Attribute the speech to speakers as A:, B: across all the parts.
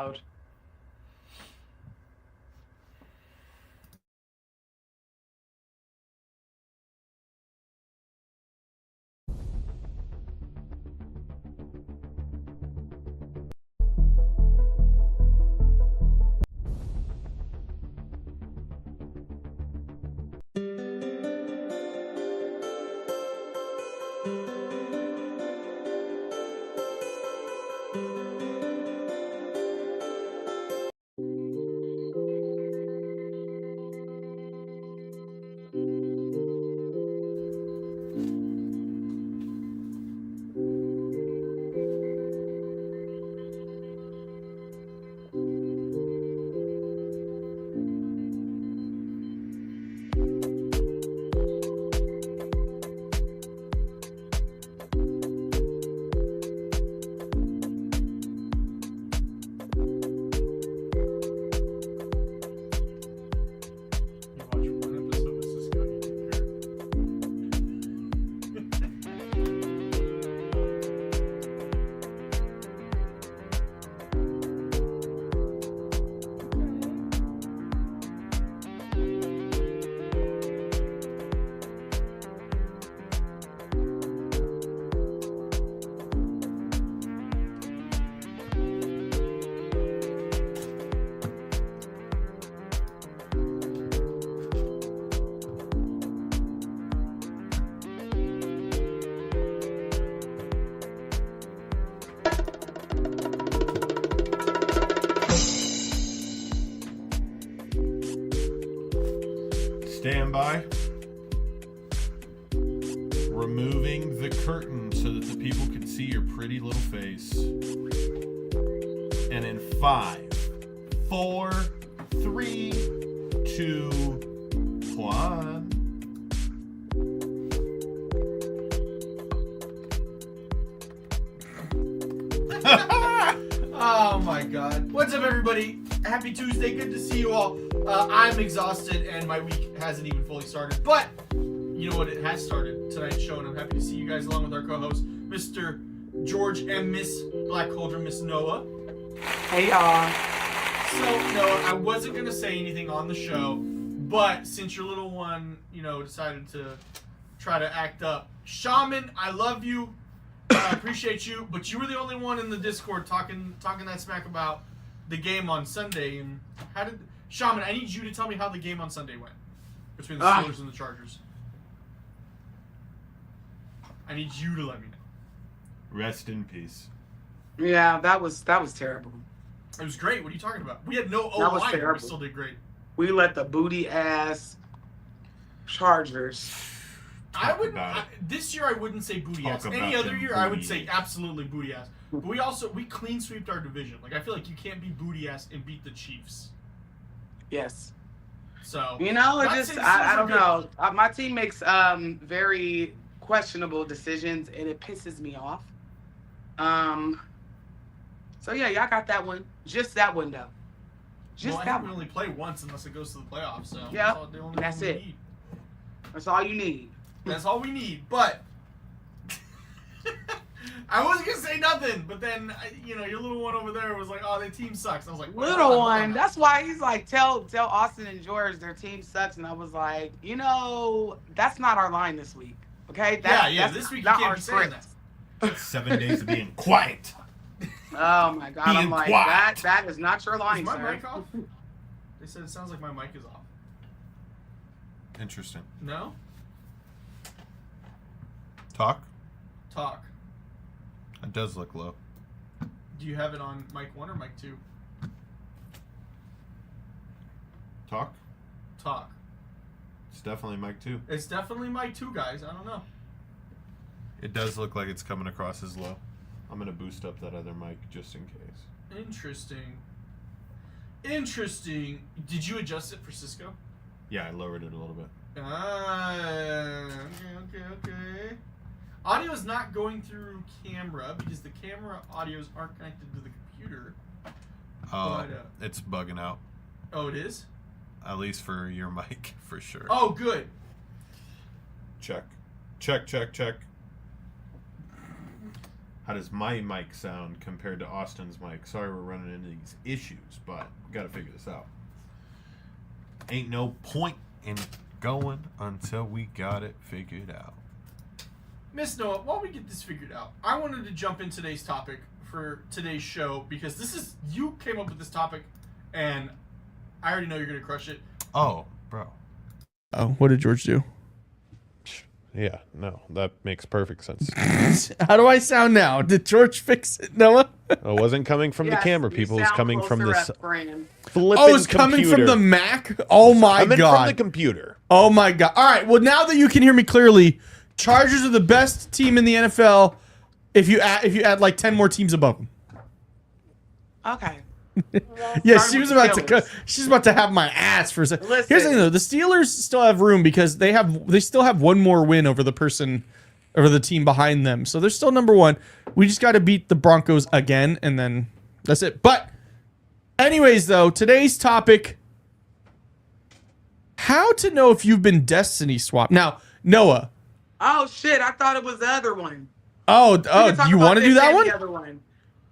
A: loud.
B: Stand by. Removing the curtain so that the people can see your pretty little face. And in 5, 4, 3, 2, 1.
C: Oh my God. What's up, everybody? Happy Tuesday. Good to see you all. I'm exhausted and my week hasn't even fully started, but you know what? It has started. Tonight's show, and I'm happy to see you guys along with our co-host, Mr. George and Miss Black Cauldron, Miss Noah.
A: Hey, y'all.
C: So, Noah, I wasn't going to say anything on the show, but since your little one, decided to try to act up, Shaman, I love you. I appreciate you, but you were the only one in the Discord talking that smack about the game on Sunday. And Shaman, I need you to tell me how the game on Sunday went between the Steelers and the Chargers. I need you to let me know.
B: Rest in peace.
A: Yeah, that was terrible.
C: It was great. What are you talking about? We had no
A: That was
C: O-line, but we
A: terrible.
C: still did great.
A: We let the booty ass Chargers.
C: This year I wouldn't say booty
B: Talk
C: ass.
B: about
C: Any other
B: them
C: year I would
B: booty.
C: say absolutely booty ass. But we clean sweeped our division. Like, I feel like you can't be booty ass and beat the Chiefs.
A: Yes.
C: So
A: It
C: not
A: just
C: saying the
A: I
C: Steelers
A: don't
C: are good.
A: know. My team makes very questionable decisions, and it pisses me off. So yeah, y'all got that one. Just that one though. Just
C: I
A: that
C: think we
A: one.
C: only play once unless it goes to the playoffs. So
A: Yeah,
C: the only
A: that's
C: one we
A: it.
C: need.
A: That's all you need.
C: That's all we need. But I wasn't gonna say nothing. But then your little one over there was like, "Oh, their team sucks." I was like,
A: Little one. That's why he's like, tell Austin and George their team sucks, and I was like, that's not our line this week. Okay? That's
C: this week you
A: not
C: can't
A: our
C: be saying
A: script.
C: that.
B: 7 days of being quiet.
A: Oh my God!
B: Being
A: I'm like
B: quiet.
A: that is not your
C: Is
A: line,
C: my
A: sir.
C: mic off? They said it sounds like my mic is off.
B: Interesting.
C: No?
B: Talk. It does look low.
C: Do you have it on mic 1 or mic 2?
B: Talk.
C: It's
B: definitely mic 2.
C: It's definitely mic 2, guys. I don't know.
B: It does look like it's coming across as low. I'm going to boost up that other mic just in case.
C: Interesting. Did you adjust it for Cisco?
B: Yeah, I lowered it a little bit.
C: Okay. Audio is not going through camera because the camera audios aren't connected to the computer.
B: Oh, it's bugging out.
C: Oh, it is?
B: At least for your mic, for sure.
C: Oh, good.
B: Check. How does my mic sound compared to Austin's mic? Sorry we're running into these issues, but we got to figure this out. Ain't no point in going until we got it figured out.
C: Miss Noah, while we get this figured out, I wanted to jump in today's topic for today's show because you came up with this topic, and I already know you're going to crush it.
B: Oh, bro.
D: Oh, what did George do?
B: Yeah, no, that makes perfect sense.
D: How do I sound now? Did George fix it, Noah?
B: It wasn't coming from the camera people. It was coming from this flipping
D: Oh, it's coming from the Mac? Oh, my
B: coming
D: God.
B: from the computer.
D: Oh, my God. All right, well, now that you can hear me clearly, Chargers are the best team in the NFL if you add like 10 more teams above them.
A: Okay.
D: Yeah, she's about to have my ass for a second.
A: Listen.
D: Here's the thing, though: the Steelers still have room because they still have one more win over the team behind them, so they're still number one. We just got to beat the Broncos again, and then that's it. But, anyways, though, today's topic: how to know if you've been destiny swapped. Now, Noah.
A: Oh shit! I thought it was the other one.
D: Oh, you want to do that one?
A: The other one?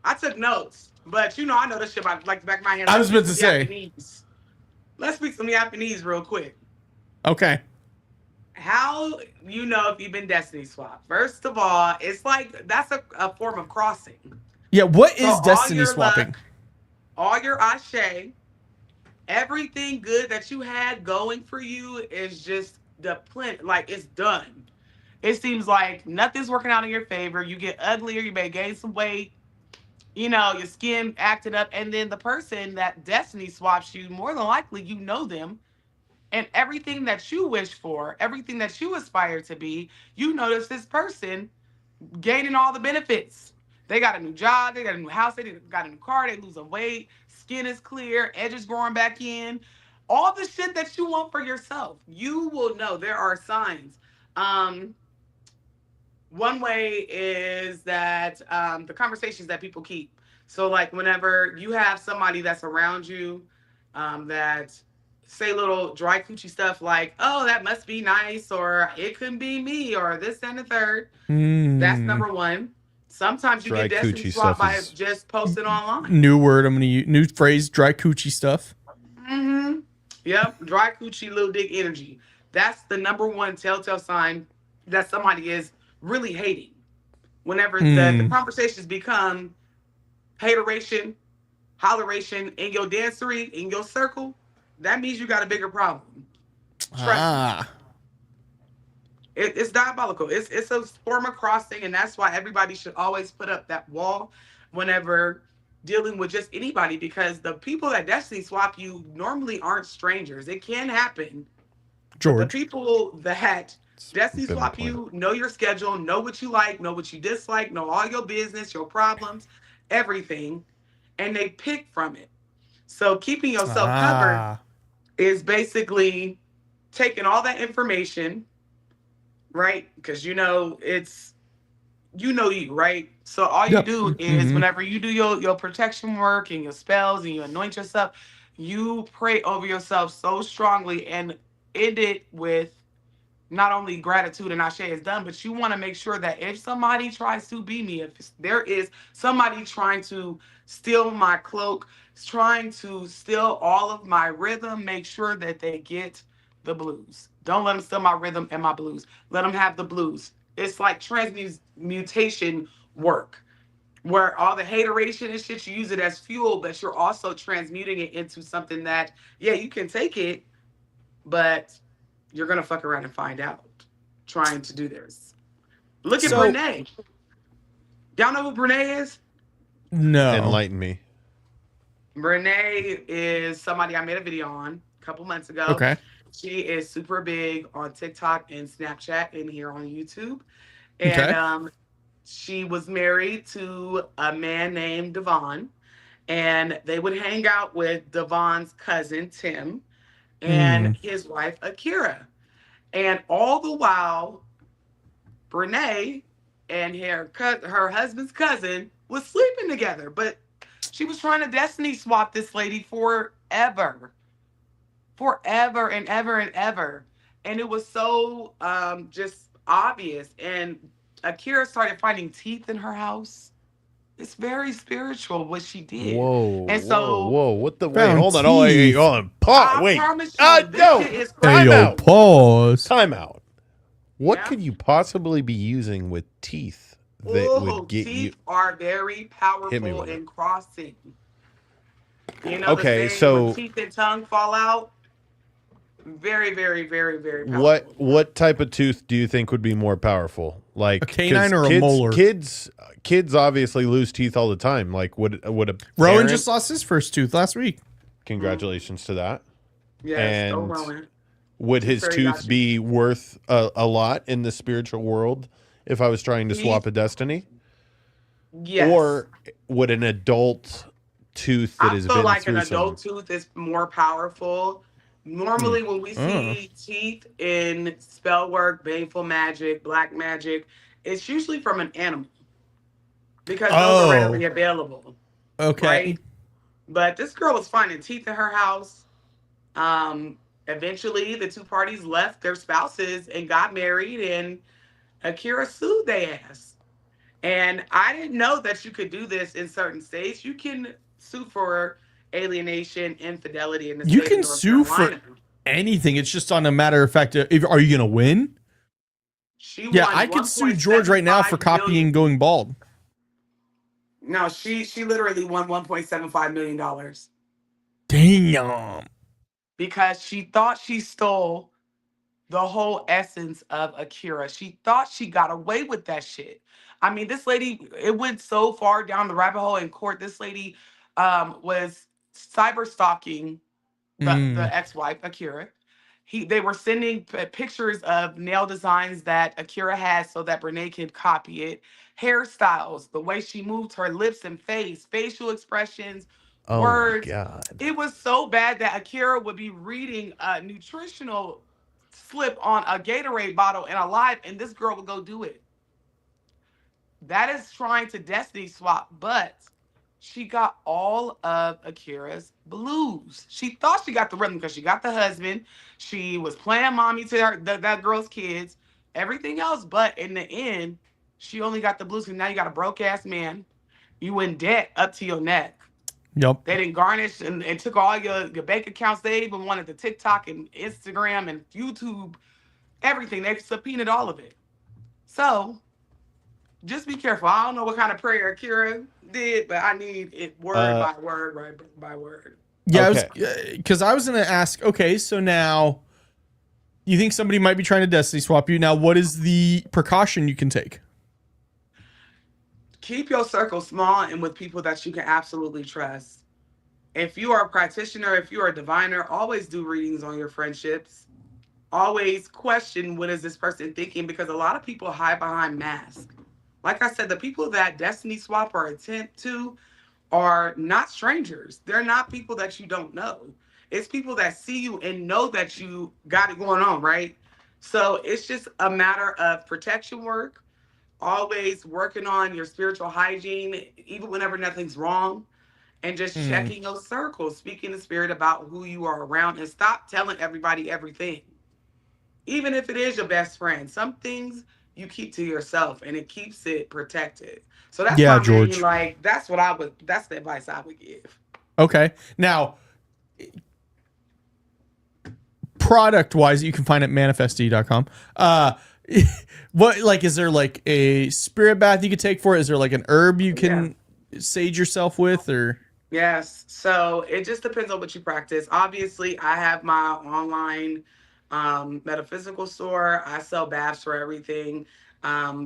A: I took notes. But I know this shit like the back of my hand.
D: I was about to say.
A: Japanese. Let's speak some Japanese real quick.
D: Okay.
A: How you know if you've been destiny swapped? First of all, it's like that's a form of crossing.
D: Yeah, what is
A: So
D: destiny swapping?
A: Luck, all your ashe, everything good that you had going for you is just like it's done. It seems like nothing's working out in your favor. You get uglier, you may gain some weight. Your skin acting up, and then the person that destiny swaps you, more than likely, you know them, and everything that you wish for, everything that you aspire to be, you notice this person gaining all the benefits. They got a new job, they got a new house, they got a new car, they losing weight, skin is clear, edges growing back in, all the shit that you want for yourself. You will know there are signs. One way is that the conversations that people keep. So like whenever you have somebody that's around you that say little dry coochie stuff like, oh, that must be nice, or it couldn't be me, or this and the third. That's number one. Sometimes you
B: Dry
A: get destiny
B: coochie
A: swapped
B: stuff
A: by
B: is-
A: just posting online.
D: New word I'm going to use. New phrase, dry coochie stuff.
A: Mm-hmm. Yep, dry coochie, little dick energy. That's the number one telltale sign that somebody is really hating. Whenever the conversations become hateration, holleration in your dancery, in your circle, that means you got a bigger problem. Trust me. It's diabolical. It's a form of crossing, and that's why everybody should always put up that wall whenever dealing with just anybody, because the people that destiny swap you normally aren't strangers. It can happen.
D: George.
A: The people that destiny
B: Been
A: swap
B: my
A: you know your schedule, know what you like, know what you dislike, know all your business, your problems, everything, and they pick from it. So keeping yourself covered is basically taking all that information, right? Because it's you, right? So all you do is whenever you do your protection work and your spells and you anoint yourself, you pray over yourself so strongly and end it with not only gratitude and ashe is done, but you want to make sure that if somebody tries to be me, if there is somebody trying to steal my cloak, trying to steal all of my rhythm, make sure that they get the blues. Don't let them steal my rhythm and my blues. Let them have the blues. It's like transmutation work, where all the hateration and shit, you use it as fuel, but you're also transmuting it into something that, yeah, you can take it, but you're going to fuck around and find out trying to do this. Look at Brene. Y'all know who Brene is?
D: No.
B: Enlighten me.
A: Brene is somebody I made a video on a couple months ago.
D: Okay.
A: She is super big on TikTok and Snapchat and here on YouTube. And she was married to a man named Devon. And they would hang out with Devon's cousin, Tim, and his wife, Akira. And all the while, Brene and her husband's cousin was sleeping together. But she was trying to destiny swap this lady forever and ever and ever. And it was so just obvious. And Akira started finding teeth in her house. It's very spiritual what she did.
B: Whoa,
A: And
B: whoa,
A: so
B: whoa! What the? Wait,
D: Found
B: hold on! Oh, wait,
D: teeth.
B: hold on! Pause!
A: I
B: Wait!
A: promise you, this
B: No!
A: shit is
D: Hey,
B: Time
A: crazy.
D: yo,
B: out!
D: pause.
B: Time out! What
A: Yeah.
B: could you possibly be using with teeth that would
A: Oh,
B: get you?
A: teeth are very
B: Hit me
A: powerful
B: with it.
A: in crossing. You know the
B: Okay,
A: saying when
B: so
A: teeth and tongue fall out? Very, very, very, very
B: what
A: powerful.
B: what type of tooth do you think would be more powerful? Like,
D: A
B: 'cause
D: canine or a molar?
B: kids obviously lose teeth all the time. Like, would a
D: Rowan
B: parent?
D: just lost his first tooth last week.
B: Congratulations to that.
A: Yes, go
B: And
A: Rowan.
B: would
A: Tooth
B: his
A: fairy got
B: tooth
A: you.
B: be worth a lot in the spiritual world if I was trying to swap
A: Teeth,
B: a destiny?
A: yes.
B: Or would an adult tooth that
A: I
B: has
A: feel
B: been
A: like an
B: through some?
A: adult tooth is more powerful.
B: Hmm.
A: Normally, when we see teeth in spell work, baneful magic, black magic, it's usually from an animal because those are readily
D: Oh,
A: available,
D: okay.
A: right? But this girl was finding teeth in her house. Um, Eventually, the two parties left their spouses and got married, and Akira sued their ass. And I didn't know that you could do this in certain states. You can sue for alienation, infidelity in the
D: You
A: state of
D: can
A: North
D: sue for
A: Carolina.
D: anything. It's just on a matter of fact. Are you gonna win?
A: She
D: Yeah,
A: won
D: I could sue George right now for
A: 1.75
D: copying
A: million.
D: going bald.
A: No, she literally won $1.75 million
D: Damn.
A: because she thought she stole the whole essence of Akira. She thought she got away with that shit. I mean, this lady, it went so far down the rabbit hole in court. This lady was cyber stalking
D: Mm.
A: the ex-wife, Akira. They were sending pictures of nail designs that Akira has so that Brene could copy it. Hairstyles, the way she moved her lips and face, facial expressions,
B: Oh my
A: words.
B: god.
A: It was so bad that Akira would be reading a nutritional slip on a Gatorade bottle in a live, and this girl would go do it. That is trying to destiny swap, but she got all of Akira's blues. She thought she got the rhythm because she got the husband. She was playing mommy to that girl's kids, everything else. But in the end, she only got the blues. And now you got a broke ass man. You in debt up to your neck.
D: Yep.
A: They didn't garnish and took all your bank accounts. They even wanted the TikTok and Instagram and YouTube, everything. They subpoenaed all of it. So just be careful. I don't know what kind of prayer Akira did, but I need it word
B: Uh
A: by word, right by word.
D: Yeah,
B: okay.
D: I was gonna ask. Okay, so now you think somebody might be trying to destiny swap you. Now, what is the precaution you can take?
A: Keep your circle small and with people that you can absolutely trust. If you are a practitioner, if you are a diviner, always do readings on your friendships. Always question what is this person thinking because a lot of people hide behind masks. Like I said, the people that destiny swap or attempt to are not strangers. They're not people that you don't know. It's people that see you and know that you got it going on, right? So it's just a matter of protection work, always working on your spiritual hygiene, even whenever nothing's wrong, and just
D: Hmm.
A: checking your circle, speaking the spirit about who you are around, and stop telling everybody everything. Even if it is your best friend, some things you keep to yourself and it keeps it protected. So that's
D: Yeah,
A: my main,
D: George.
A: like, that's the advice I would give.
D: Okay. Now, product wise, you can find it at manifesty.com. What, like, is there like a spirit bath you could take for it? Is there like an herb you can sage yourself with, or?
A: Yes. So it just depends on what you practice. Obviously, I have my online metaphysical store. I sell baths for everything.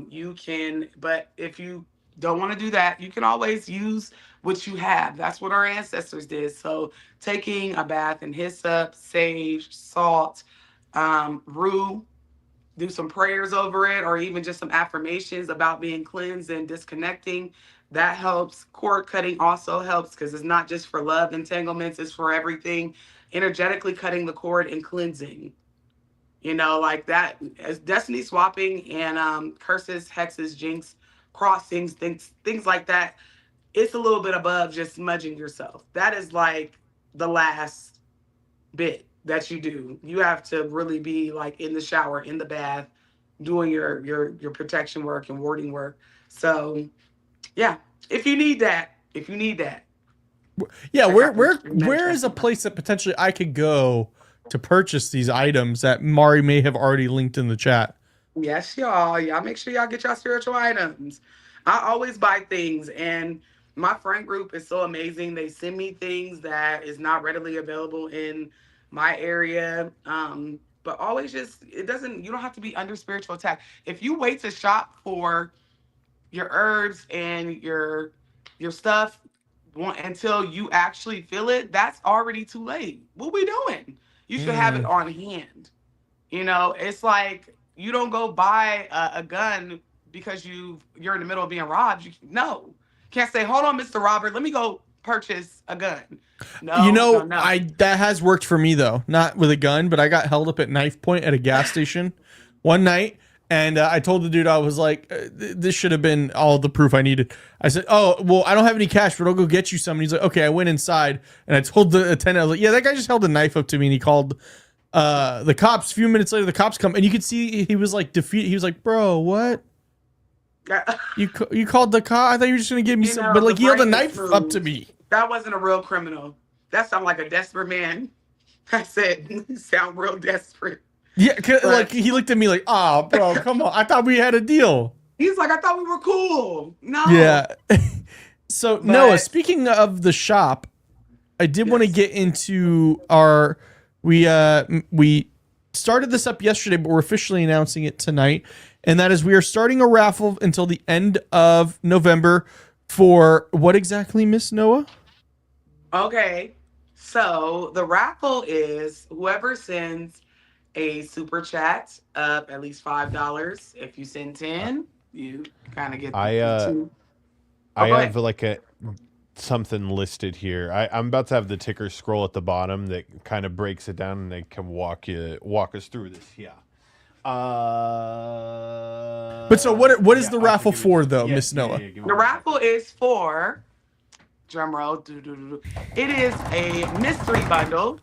A: You can, but if you don't want to do that, you can always use what you have. That's what our ancestors did. So taking a bath in hyssop, sage, salt, rue, do some prayers over it or even just some affirmations about being cleansed and disconnecting. That helps. Cord cutting also helps because it's not just for love entanglements, it's for everything. Energetically cutting the cord and cleansing. You know, like that as destiny swapping and curses, hexes, jinx, crossings, things like that. It's a little bit above just smudging yourself. That is like the last bit that you do. You have to really be like in the shower, in the bath, doing your protection work and warding work. So yeah, if you need that,
D: Yeah,
A: check
D: where
A: out
D: where
A: the
D: where is a
A: Manchester.
D: place that potentially I could go to purchase these items that Mari may have already linked in the chat?
A: Yes, y'all. Y'all make sure y'all get y'all spiritual items. I always buy things, and my friend group is so amazing. They send me things that is not readily available in my area. But always just it doesn't. You don't have to be under spiritual attack. If you wait to shop for your herbs and your stuff until you actually feel it, that's already too late. What we doing? You should have it
D: Mm.
A: on hand. It's like you don't go buy a gun because you're in the middle of being robbed. No, can't say, "Hold on, Mr. Robert, let me go purchase a gun."
D: You
A: No, no,
D: know,
A: no.
D: I that has worked for me though. Not with a gun, but I got held up at knife point at a gas station one night, and I told the dude I was like, "This should have been all the proof I needed." I said, "Oh, well, I don't have any cash, but I'll go get you some." And he's like, "Okay." I went inside and I told the attendant, I was like, "Yeah, that guy just held a knife up to me," and he called the cops. A few minutes later, the cops come, and you could see he was like defeated. He was like, "Bro, what? You called the cop? I thought you were just gonna give me some." But
A: The
D: like, he held a
A: brain is
D: knife up to
A: smooth.
D: me.
A: That wasn't a real criminal. That sounded like a desperate man. I said, "You sound real desperate."
D: Yeah, like
A: But
D: he looked at me like, "Ah, bro, come on. I thought we had a deal."
A: he's like, "I thought we were cool." No,
D: Yeah. So Noah,
A: but
D: speaking of the shop, I did want to
A: yes.
D: get into our we started this up yesterday, but we're officially announcing it tonight, and that is we are starting a raffle until the end of November for what exactly, Miss Noah?
A: Okay. So the raffle is whoever sends a super chat up at least $5. If you send 10, you kind of get
B: I
A: the two. Oh,
B: I
A: go
B: have
A: ahead.
B: like a something listed here. I'm about to have the ticker scroll at the bottom that kind of breaks it down, and they can walk us through this. Yeah.
D: But so what is
B: Yeah,
D: the
B: I can
D: raffle
B: give it to
D: for
B: you.
D: though,
B: Yeah,
D: Miss Noah?
B: give me
A: The
B: 1 second.
A: raffle is for drum roll. It is a mystery bundle.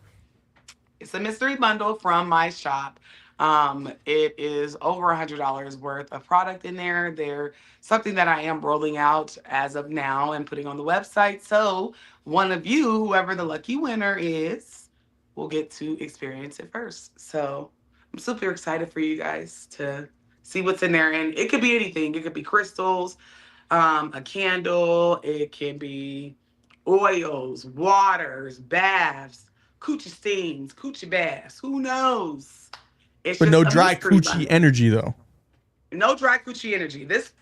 A: It's a mystery bundle from my shop. It is over $100 worth of product in there. They're something that I am rolling out as of now and putting on the website. So one of you, whoever the lucky winner is, will get to experience it first. So I'm super excited for you guys to see what's in there. And it could be anything. It could be crystals, a candle. It can be oils, waters, baths, coochie steams, coochie baths. Who knows? It's
D: But
A: just
D: no
A: a
D: dry
A: mystery
D: coochie
A: bundle.
D: energy though.
A: No dry coochie energy. This,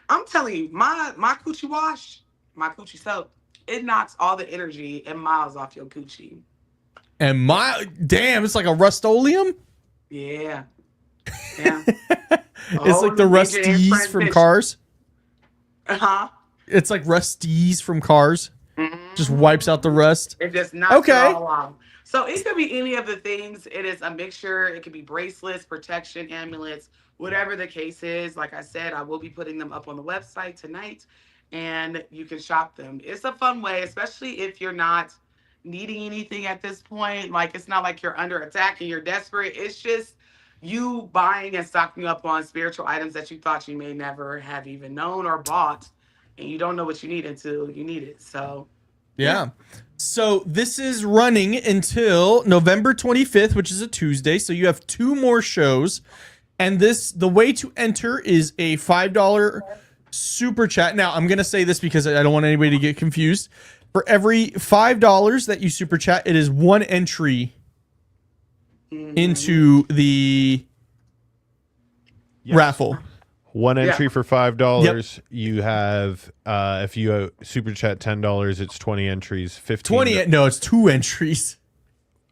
A: I'm telling you, my coochie wash, my coochie soap, it knocks all the energy and miles off your coochie.
D: And my damn, it's like a Rust-Oleum.
A: Yeah, yeah. A
D: It's
A: whole
D: like the
A: new engine and
D: Rusties from
A: transmission.
D: Cars.
A: Uh huh.
D: It's like Rusties from Cars. Just wipes out the
A: Mm-hmm.
D: rust.
A: It just knocks it
D: Okay.
A: all off. So it could be any of the things. It is a mixture. It could be bracelets, protection, amulets, whatever the case is. Like I said, I will be putting them up on the website tonight and you can shop them. It's a fun way, especially if you're not needing anything at this point. Like it's not like you're under attack and you're desperate. It's just you buying and stocking up on spiritual items that you thought you may never have even known or bought. And you don't know what you need until you need it. So, yeah.
D: Yeah. So this is running until November 25th, which is a Tuesday. So you have 2 more shows. And the way to enter is a $5 super chat. Now, I'm going to say this because I don't want anybody to get confused. For every $5 that you super chat, it is 1 entry into the
B: Yes.
D: raffle.
B: 1 entry
A: Yeah.
B: for $5. You have if you super chat $10, it's 20 entries. 15.
D: 20, no, it's 2 entries.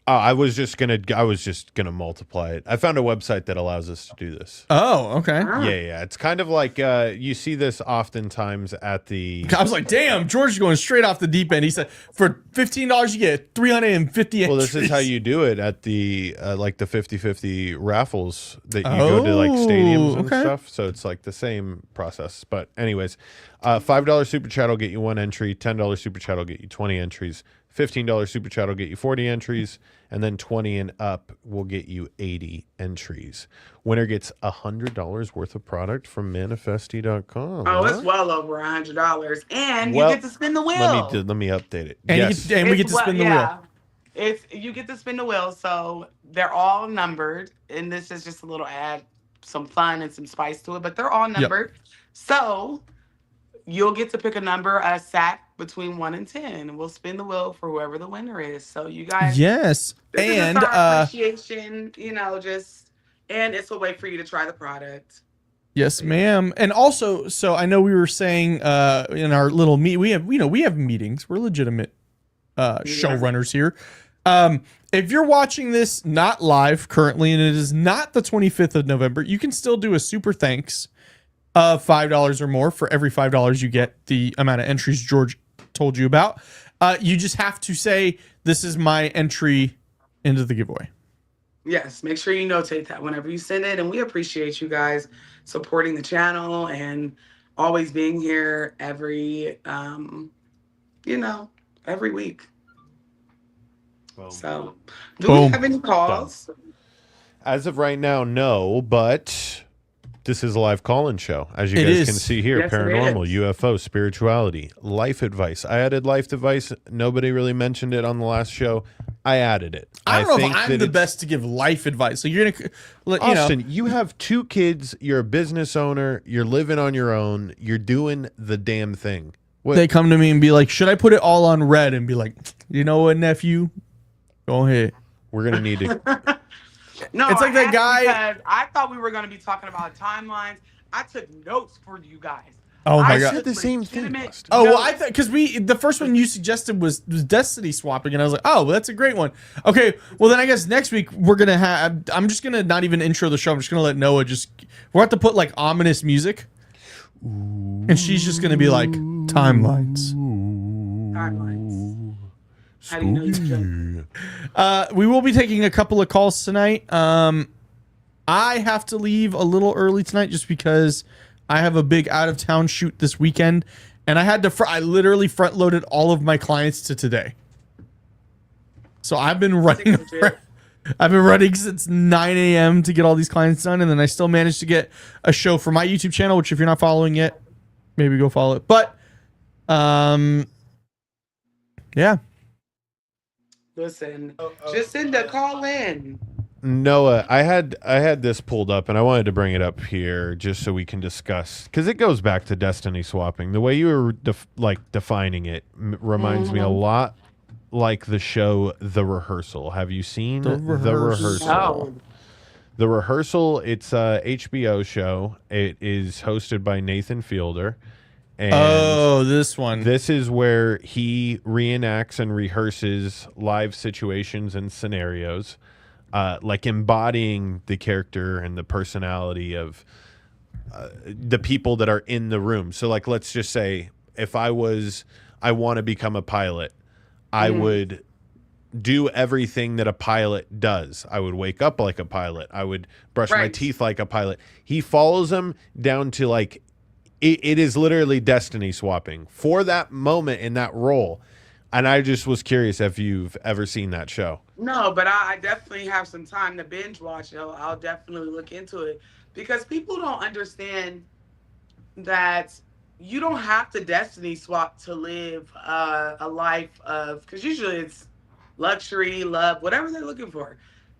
B: I was just gonna multiply it. I found a website that allows us to do this.
D: Oh, okay.
B: Yeah. It's kind of like you see this oftentimes at the.
D: I was like, damn, George is going straight off the deep end. He said, for $15, you get 350 entries.
B: Well, this is how you do it at the like the 50-50 raffles that you go to like stadiums and
D: okay.
B: stuff. So it's like the same process. But anyways, $5 super chat will get you 1 entry. $10 super chat will get you 20 entries. $15 super chat will get you 40 entries, and then 20 and up will get you 80 entries. Winner gets $100 worth of product from manifesty.com.
A: Oh, it's well over $100, and
B: Well,
A: you get to spin the wheel.
B: Let me update it.
D: And,
B: Yes.
D: we get to spin the wheel.
A: You get to spin the wheel, so they're all numbered, and this is just a little add some fun and some spice to it, but they're all numbered. So you'll get to pick a number, a sack between 1 and 10, and we'll spin the wheel for whoever the winner is. So you guys,
D: Yes,
A: this
D: and
A: is just our appreciation, and it's a way for you to try the product.
D: Yes, ma'am. And also, so I know we were saying in our little we have meetings. We're legitimate showrunners here. If you're watching this not live currently, and it is not the 25th of November, you can still do a super thanks of $5 or more. For every $5 you get the amount of entries George told you about. You just have to say, this is my entry into the giveaway.
A: Yes, make sure you notate that whenever you send it. And we appreciate you guys supporting the channel and always being here every week.
B: Boom.
A: So, do we have any calls?
B: As of right now, no, but this is a live call-in show. As you guys can see here,
A: Yes,
B: paranormal, UFO, spirituality, life advice. I added life advice. Nobody really mentioned it on the last show. I added it.
D: I don't know if I'm the best to give life advice. So you're going to...
B: Austin, you have 2 kids. You're a business owner. You're living on your own. You're doing the damn thing. What?
D: They come to me and be like, should I put it all on red? And be like, you know what, nephew? Go ahead.
B: We're going to need to...
A: No,
D: it's like that guy.
A: Because I thought we were going to be talking about timelines. I took notes for you guys.
D: Oh my
B: I
D: God!
B: said the same thing.
D: Oh well, I thought because the first one you suggested was destiny swapping, and I was like, oh, well, that's a great one. Okay, well then I guess next week we're gonna have. I'm just gonna not even intro the show. I'm just gonna let Noah we'll have to put like ominous music, and she's just gonna be like timelines.
A: Timelines. How do you know you
D: we will be taking a couple of calls tonight. I have to leave a little early tonight just because I have a big out of town shoot this weekend, and I literally front loaded all of my clients to today. So I've been running. I've been running since 9 a.m. to get all these clients done, and then I still managed to get a show for my YouTube channel, which if you're not following yet, maybe go follow it. But, yeah.
A: Listen, just send a call in.
B: Noah, I had this pulled up, and I wanted to bring it up here just so we can discuss, because it goes back to destiny swapping. The way you were defining it reminds me a lot like the show The Rehearsal. Have you seen The Rehearsal?
A: No.
B: The Rehearsal, it's a HBO show. It is hosted by Nathan Fielder. And
D: this one.
B: This is where he reenacts and rehearses live situations and scenarios, like embodying the character and the personality of the people that are in the room. So, like, let's just say if I want to become a pilot, I would do everything that a pilot does. I would wake up like a pilot. I would brush my teeth like a pilot. He follows them down to like, it is literally destiny swapping for that moment in that role. And I just was curious if you've ever seen that show.
A: No, but I definitely have some time to binge watch it. I'll definitely look into it, because people don't understand that you don't have to destiny swap to live a life of, because usually it's luxury, love, whatever they're looking for.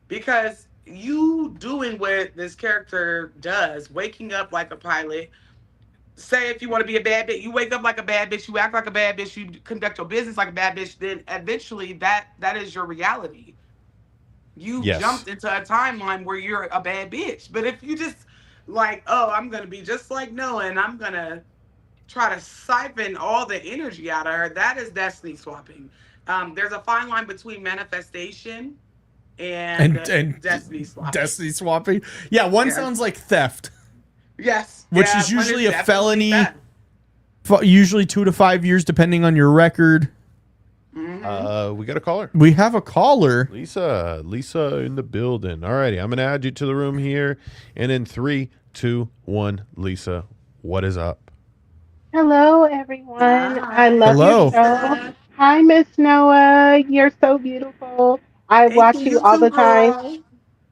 A: Because you doing what this character does, waking up like a pilot. Say if you want to be a bad bitch, you wake up like a bad bitch, you act like a bad bitch, you conduct your business like a bad bitch, then eventually that is your reality. You jumped into a timeline where you're a bad bitch. But if you just like, oh, I'm going to be just like Noah and I'm going to try to siphon all the energy out of her, that is destiny swapping. There's a fine line between manifestation and destiny swapping.
D: Destiny swapping? Yeah, one sounds like theft.
A: Yes.
D: Which is usually a felony, usually 2 to 5 years, depending on your record.
B: We got a caller.
D: We have a caller.
B: Lisa in the building. Alrighty, I'm going to add you to the room here. And in 3, 2, 1, Lisa, what is up?
E: Hello, everyone. I love your show. Hi, Miss Noah. You're so beautiful. I
A: Thank you,
E: watch you
A: you
E: all
A: too,
E: the time.
A: girl.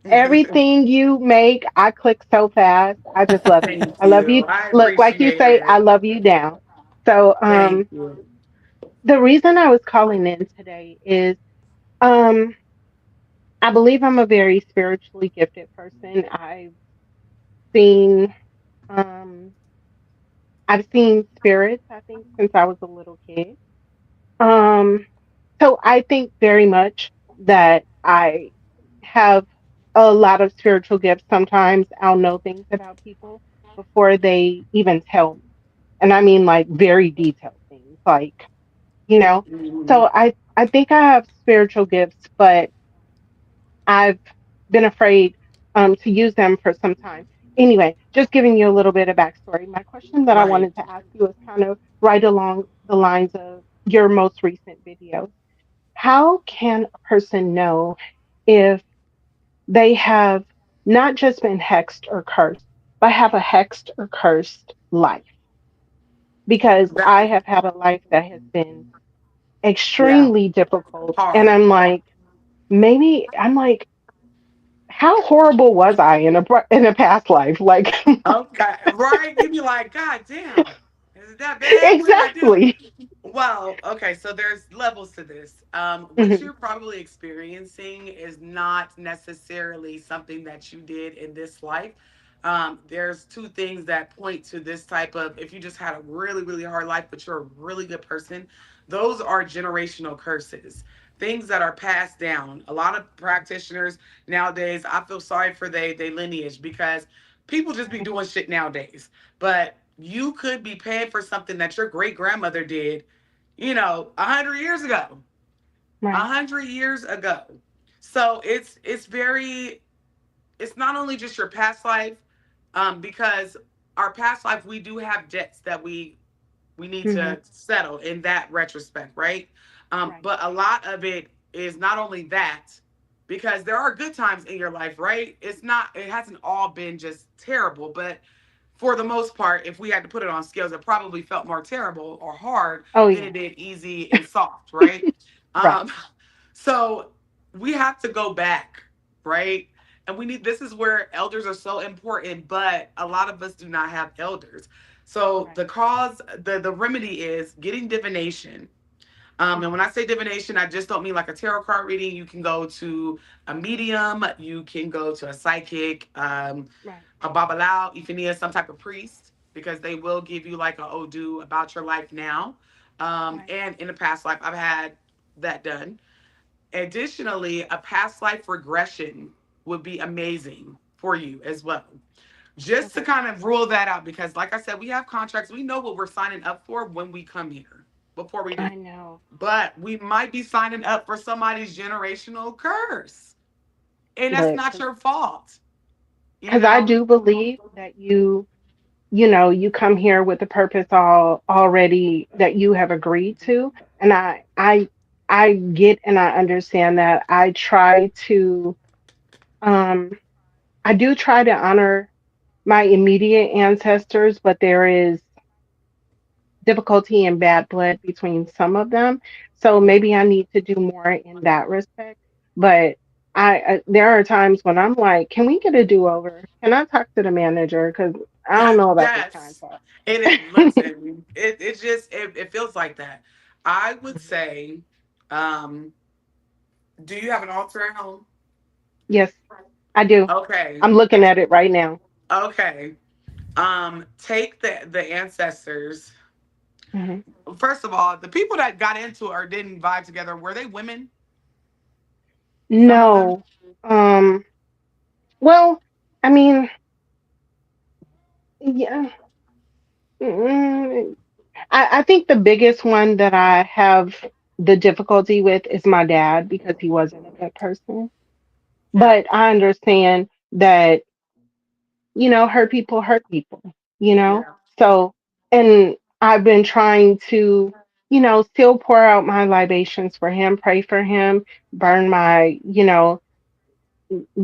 E: Everything you make, I click so fast. I just love you.
A: Thank
E: I love
A: you.
E: you.
A: I
E: Look, like you
A: appreciate
E: say, I
A: it.
E: love you down. So,
A: Thank you.
E: the reason I was calling in today is, um, I believe I'm a very spiritually gifted person. Seen, um, I've seen spirits, I think, since I was a little kid. Um, so I think very much that I have a lot of spiritual gifts. Sometimes I'll know things about people before they even tell me. And I mean like very detailed things, like, you know.
A: Mhm.
E: So I think I have spiritual gifts, but I've been afraid to use them for some time. Anyway, just giving you a little bit of backstory. My question that I
A: Right.
E: wanted to ask you is kind of right along the lines of your most recent video. How can a person know if they have not just been hexed or cursed, but have a hexed or cursed life? Because
A: That's
E: I have had a life that has been
A: yeah.
E: extremely difficult. And
A: Hard.
E: I'm like, maybe I'm like, how horrible was I in a past life? Like,
A: Okay. Right? You'd be like, God damn. Is it that bad? What did I do?
E: exactly.
A: Well, okay, so there's levels to this. What
E: Mhm.
A: you're probably experiencing is not necessarily something that you did in this life. There's two things that point to this type of, if you just had a really, really hard life, but you're a really good person, those are generational curses, things that are passed down. A lot of practitioners nowadays, I feel sorry for they lineage because people just be
E: Right,
A: doing shit nowadays. But you could be paying for something that your great grandmother did, 100 years ago, a
E: right,
A: hundred years ago. So it's not only just your past life, because our past life we do have debts that we need
E: hmm,
A: to settle in that retrospect, right?
E: right.
A: But a lot of it is not only that, because there are good times in your life, right? It hasn't all been just terrible, but for the most part, if we had to put it on scales, it probably felt more terrible or hard
E: Oh
A: than it
E: yeah,
A: did easy and soft, right?
E: right.
A: Um, so we have to go back, right? And this is where elders are so important, but a lot of us do not have elders. So
E: Right.
A: the remedy is getting divination. And when
E: Okay.
A: I say divination, I just don't mean like a tarot card reading. You can go to a medium, you can go to a psychic,
E: Right.
A: a babalao, Iphania, some type of priest, because they will give you like a odu about your life now.
E: Right.
A: And in the past life, I've had that done. Additionally, a past life regression would be amazing for you as well. Just to
E: Okay.
A: kind of rule that out, because like I said, we have contracts. We know what we're signing up for when we come here before we do.
E: I know.
A: But we might be signing up for somebody's generational curse. And that's
E: Look,
A: not your fault, you
E: because I
A: know?
E: do believe that you come here with the purpose all already that you have agreed to, and I get and I understand that. Um I do try to honor my immediate ancestors, but there is difficulty and bad blood between some of them. So
A: Yeah.
E: maybe I need to do more in that respect. But there are times when I'm like, can we get a do over? Can I talk to the manager? Because I don't know about this
A: Yes.
E: contract.
A: And listen, it feels like that. I would say, um, do you have an altar at home?
E: Yes, I do.
A: Okay.
E: I'm looking at it right now.
A: Okay. Take the ancestors.
E: Hmm.
A: First of all, the people that got into it or didn't vibe together, were they women? Some of them?
E: No. Um. Well, I mean, yeah. mm, I think the biggest one that I have the difficulty with is my dad because he wasn't a good person.
A: Yeah.
E: But I understand that, hurt people, you know?
A: Yeah.
E: So, and I've been trying to, still pour out my libations for him, pray for him, burn my,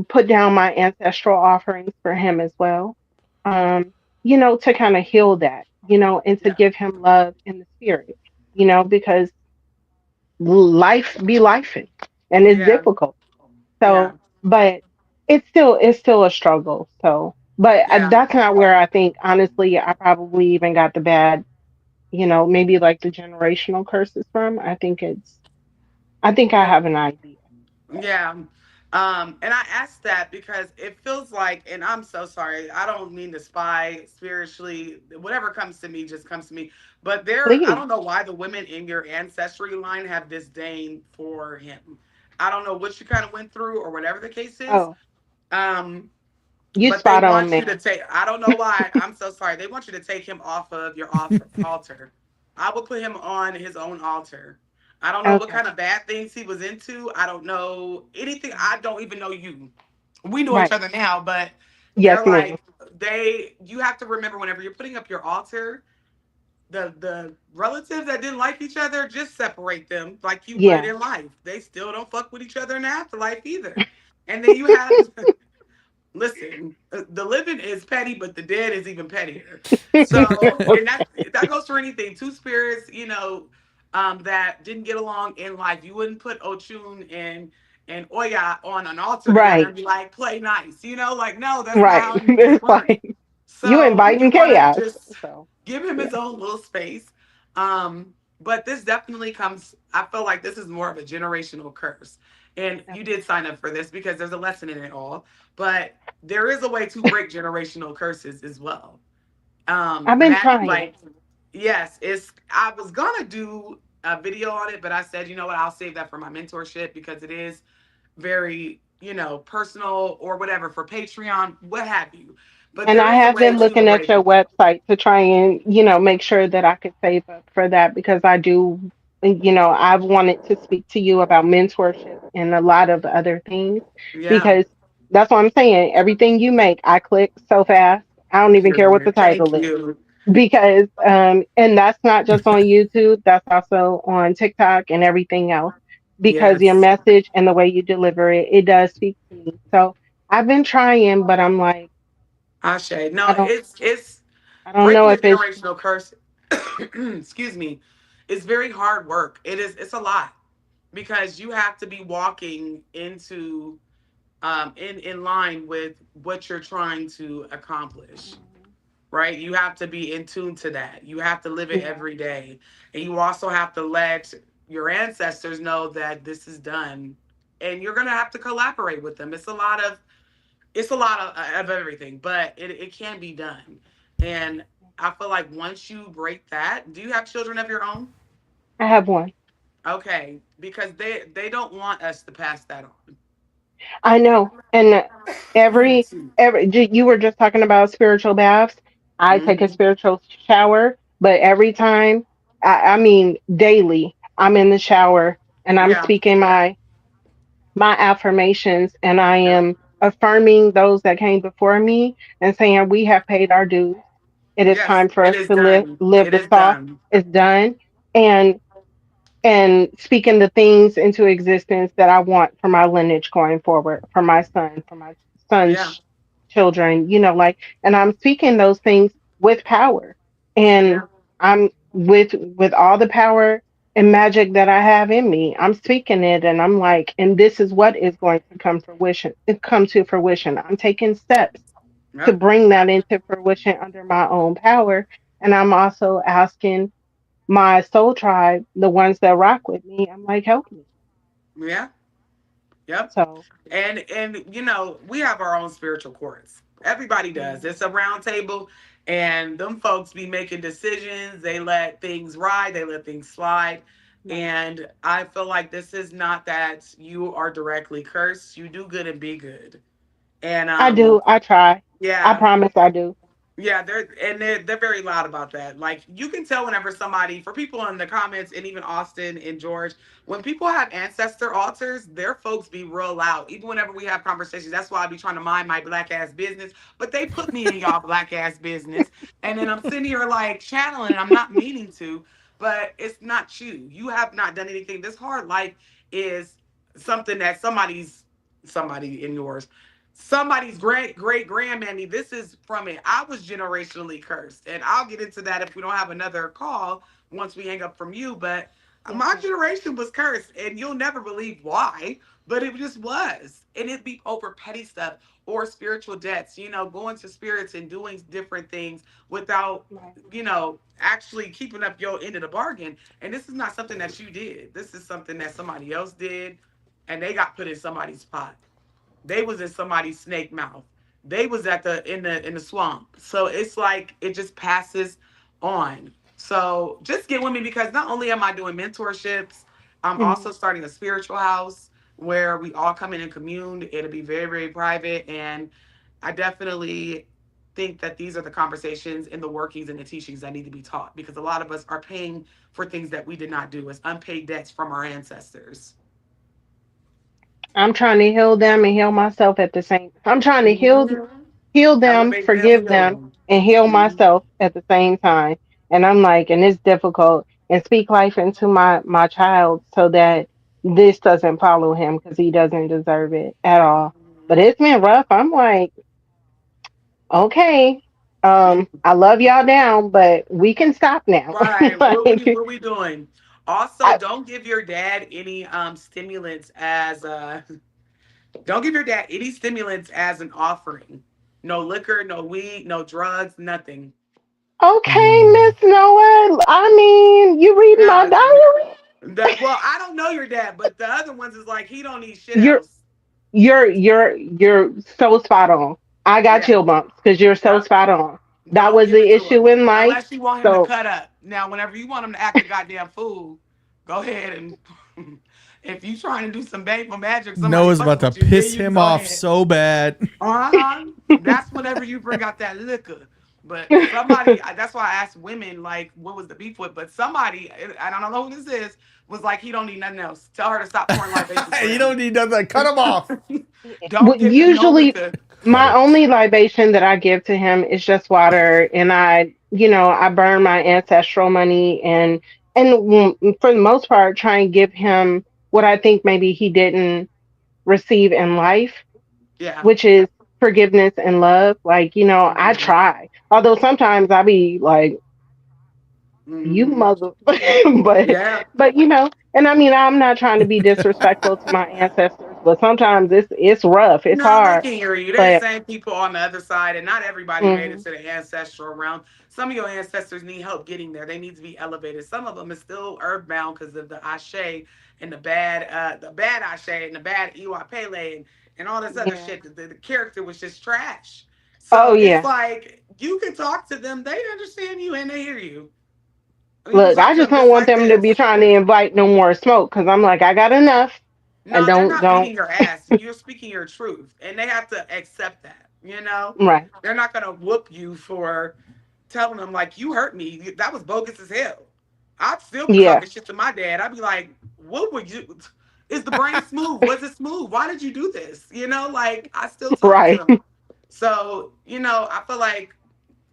E: put down my ancestral offerings for him as well. To kind of heal that, and to
A: Yeah.
E: give him love in the spirit, because life be lifing, and it's
A: Yeah.
E: difficult.
A: Yeah.
E: So, but it's still a struggle. So, but
A: Yeah.
E: that's not where I think honestly I probably even got the bad, maybe like the generational curses from. I think I have an idea.
A: Yeah. And I asked that because it feels like, and I'm so sorry, I don't mean to spy spiritually. Whatever comes to me just comes to me. But I
E: Please.
A: don't know why the women in your ancestry line have disdain for him. I don't know what you kind of went through or whatever the case is.
E: Oh,
A: Um,
E: you
A: but they
E: spot on,
A: want you to
E: man.
A: take, I don't know why. I'm so sorry. They want you to take him off of your altar. I will put him on his own altar. I don't know what
E: Okay.
A: kind of bad things he was into. I don't know anything. I don't even know you. We know each
E: Right.
A: other now, but
E: Yes,
A: they're
E: ma'am.
A: like, you have to remember whenever you're putting up your altar, the relatives that didn't like each other, just separate them like you would
E: Yeah.
A: in life. They still don't fuck with each other in the afterlife either. And then you have listen, the living is petty, but the dead is even pettier. So, and that goes for anything. Two spirits, that didn't get along in life. You wouldn't put Ochun and Oya on an altar together
E: Right.
A: and be like, play nice. Like, no, that's not
E: Right.
A: how any of this
E: It's
A: works.
E: like you
A: So you
E: inviting
A: want to
E: chaos.
A: just
E: So
A: give him
E: yeah.
A: his own little space. But this definitely comes, I feel like this is more of a generational curse. And you
E: Okay.
A: did sign up for this because there's a lesson in it all. But there is a way to break generational curses as well.
E: I've been
A: Matt,
E: trying.
A: like, yes, I was gonna do a video on it, but I said, you know what, I'll save that for my mentorship because it is very, personal or whatever for Patreon, what have you. But
E: And
A: there
E: I
A: is a
E: have
A: way
E: been
A: to
E: looking at
A: break
E: your
A: it.
E: website to try and, make sure that I could save up for that because I do, I've wanted to speak to you about mentorship and a lot of other things
A: Yeah.
E: because that's what I'm saying. Everything you make, I click so fast. I don't even care what the
A: Thank
E: title is
A: you.
E: because, and that's not just on YouTube, that's also on TikTok and everything else because your
A: Yes.
E: message and the way you deliver it, it does speak to me. So I've been trying, but I'm like,
A: Ashe.
E: I
A: No,
E: don't.
A: it's
E: I don't know
A: breaking a
E: if it's
A: generational curse. Excuse me. It's very hard work. It's a lot because you have to be walking into in line with what you're trying to accomplish, right? You have to be in tune to that. You have to live it
E: yeah.
A: every day. And you also have to let your ancestors know that this is done. And you're gonna have to collaborate with them. It's a lot of everything, but it can be done. And I feel like once you break that, do you have children of your own?
E: I have one.
A: Okay, because they don't want us to pass that
E: I know. And
A: on.
E: you were just talking about spiritual baths. I take a
A: Hmm.
E: spiritual shower, but every time, I mean daily, I'm in the shower and I'm
A: Yeah.
E: speaking my affirmations and I
A: Yeah.
E: am affirming those that came before me and saying we have paid our dues. It is
A: Yes,
E: time for
A: it
E: us
A: is
E: to
A: done.
E: live
A: It
E: the
A: is
E: soft.
A: done.
E: It's done. And speaking the things into existence that I want for my lineage going forward, for my
A: Yeah.
E: son's children, and I'm speaking those things with power. And
A: Yeah.
E: I'm with all the power and magic that I have in me. I'm speaking it and I'm like, and this is what is going to come to fruition. I'm taking steps to
A: Yep.
E: bring that into fruition under my own power. And I'm also asking my soul tribe, the ones that rock with me, I'm like, help me.
A: Yeah. Yep.
E: So
A: And we have our own spiritual courts. Everybody does.
E: mhm,
A: It's a round table, and them folks be making decisions. They let things ride. They let things slide.
E: right.
A: And I feel like this is not that you are directly cursed. You do good and be good. And
E: I do. I try. I
A: yeah,
E: promise I do.
A: yeah, they're very loud about that. Like you can tell whenever somebody, for people in the comments and even Austin and George, when people have ancestor altars, their folks be real loud. Even whenever we have conversations, that's why I be trying to mind my black ass business. But they put me in y'all black ass business, and then I'm sitting here like channeling. And I'm not meaning to, but it's not you. You have not done anything. This hard life is something that somebody in yours somebody's great grandmammy. This is from it. I was generationally cursed, and I'll get into that if we don't have another call once we hang up from you. But
E: Yes,
A: My
E: ma'am.
A: generation was cursed, and you'll never believe why, but it just was. And it'd be over petty stuff or spiritual debts, going to spirits and doing different things without,
E: Right.
A: actually keeping up your end of the bargain. And this is not something that you did. This is something that somebody else did, and they got put in somebody's pot. They was in somebody's snake mouth. They was at the swamp. So it's like it just passes on. So just get with me because not only am I doing mentorships, I'm
E: Mhm.
A: also starting a spiritual house where we all come in and commune. It'll be very, very private. And I definitely think that these are the conversations and the workings and the teachings that need to be taught because a lot of us are paying for things that we did not do as unpaid debts from our ancestors.
E: I'm trying to heal them and heal myself at the same. I'm trying to
A: Mhm.
E: heal them,
A: Elevate them,
E: forgive
A: heal
E: them,
A: them.
E: and heal
A: Mhm.
E: myself at the same time. And I'm like, and it's difficult. And speak life into my child so that this doesn't follow him because he doesn't deserve it at all. But
A: Mhm.
E: it's been rough. I'm like, okay, I love y'all down, but we can stop now.
A: Right.
E: Like,
A: What we doing? Also,
E: I,
A: don't give your dad any stimulants as don't give your dad any stimulants as an offering. No liquor, no weed, no drugs, nothing.
E: okay,
D: Mm.
E: Miss Noah. I mean, you reading my
A: Yeah.
E: diary?
A: That well, I don't know your dad, but the other ones is like he don't need shit
E: You're
A: else.
E: you're so spot on. I got
A: Yeah.
E: chill bumps because you're so
A: Yep.
E: spot on. That
A: Don't
E: was
A: give it
E: the
A: to
E: issue
A: him
E: in life.
A: unless you want him to
E: So
A: cut up. Now, whenever you want him to act a goddamn fool, go ahead and if you trying to do some baneful magic, somebody
D: Noah's
A: fucking
D: about to
A: with you, then
D: piss
A: you can
D: him
A: go
D: off
A: ahead.
D: so bad.
A: Uh-huh. That's whenever you bring out that liquor. But somebody, that's why I asked women, like, what was the beef with? But somebody, I don't know who this is, was like, he don't need nothing else. Tell her to stop pouring libations for
D: You
A: him.
D: don't need nothing. Cut him off.
A: Don't give him no
E: usually
A: liquor.
B: Cut
E: my
B: it.
E: only libation that I give to him is just water, and I burn my ancestral money, and for the most part, try and give him what I think maybe he didn't receive in life,
A: Yeah.
E: which is forgiveness and love. Like, I
A: Mm-hmm.
E: try. Although sometimes I be like, you
A: Mm-hmm.
E: mother, but
A: Yeah.
E: and I mean, I'm not trying to be disrespectful to my ancestors, but sometimes it's rough, it's
A: No, they
E: hard.
A: can hear you. They're the
E: But
A: same people on the other side, and not everybody made it
E: mhm,
A: to the ancestral realm. Some of your ancestors need help getting there. They need to be elevated. Some of them is still earthbound because of the Ashe and the bad Ashe and the bad Iwa Pele and all this other
E: yeah.
A: shit. The character was just trash.
E: Oh
A: So it's
E: yeah.
A: like you can talk to them, they understand you and they hear you. You can
E: Look,
A: talk
E: I
A: to
E: just
A: them
E: don't
A: just
E: want
A: like
E: them to be
A: this.
E: trying to invite no more smoke because I'm like, I got enough. And
A: No, they're
E: don't
A: not
E: don't
A: beating your ass. You're speaking your truth, and they have to accept that.
E: right.
A: They're not gonna whoop you for telling them like you hurt me. That was bogus as hell. I'd still be
E: Yeah.
A: talking shit to my dad. I'd be like, "What would you? Is the brain smooth? Was it smooth? Why did you do this?" Like I still talk to
E: Right.
A: them. So I feel like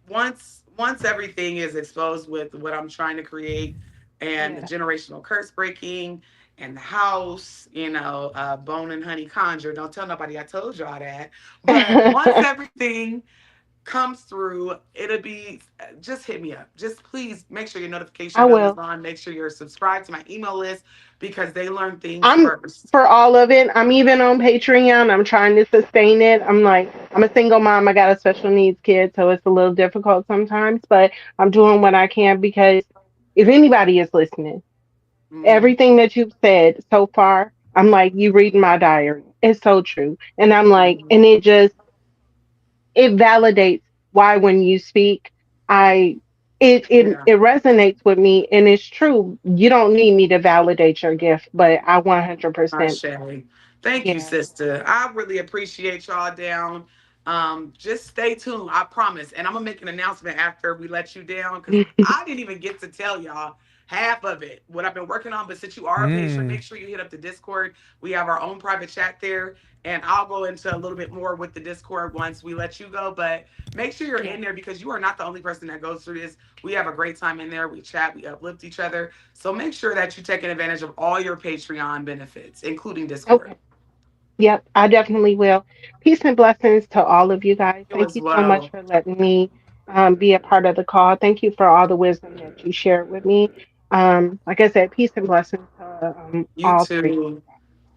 A: once everything is exposed with what I'm trying to create and the
E: Yeah.
A: generational curse breaking and the house, bone and honey conjure. Don't tell nobody I told y'all that. But once everything comes through, it'll be just hit me up. Just please make sure your
E: I
A: notification bell is
E: will.
A: on. Make sure you're subscribed to my email list because they learn things
E: I'm
A: first.
E: for all of it. I'm even on Patreon. I'm trying to sustain it. I'm like, I'm a single mom. I got a special needs kid, so it's a little difficult sometimes, but I'm doing what I can because if anybody is listening,
A: Mm,
E: everything that you've said so far, I'm like, you reading my diary. It's so true. And I'm like,
A: mm,
E: and it validates why when you speak, I
A: yeah.
E: it resonates with me and it's true. You don't need me to validate your gift, but I 100%
A: Ashe. Thank you,
E: yeah.
A: sister. I really appreciate y'all down. Just stay tuned. I promise. And I'm gonna make an announcement after we let you down because I didn't even get to tell y'all half of it, what I've been working on. But since you are a patron,
D: Mm.
A: make sure you hit up the Discord. We have our own private chat there. And I'll go into a little bit more with the Discord once we let you go. But make sure you're
E: Yeah.
A: in there because you are not the only person that goes through this. We have a great time in there. We chat, we uplift each other. So make sure that you're taking advantage of all your Patreon benefits, including Discord.
E: Okay. Yep, I definitely will. Peace and blessings to all of you guys.
A: You
E: Thank
A: as
E: you so much
A: well.
E: for letting me be a part of the call. Thank you for all the wisdom that you shared with me. Like I said, peace and blessings to
A: You
E: all three.
A: too.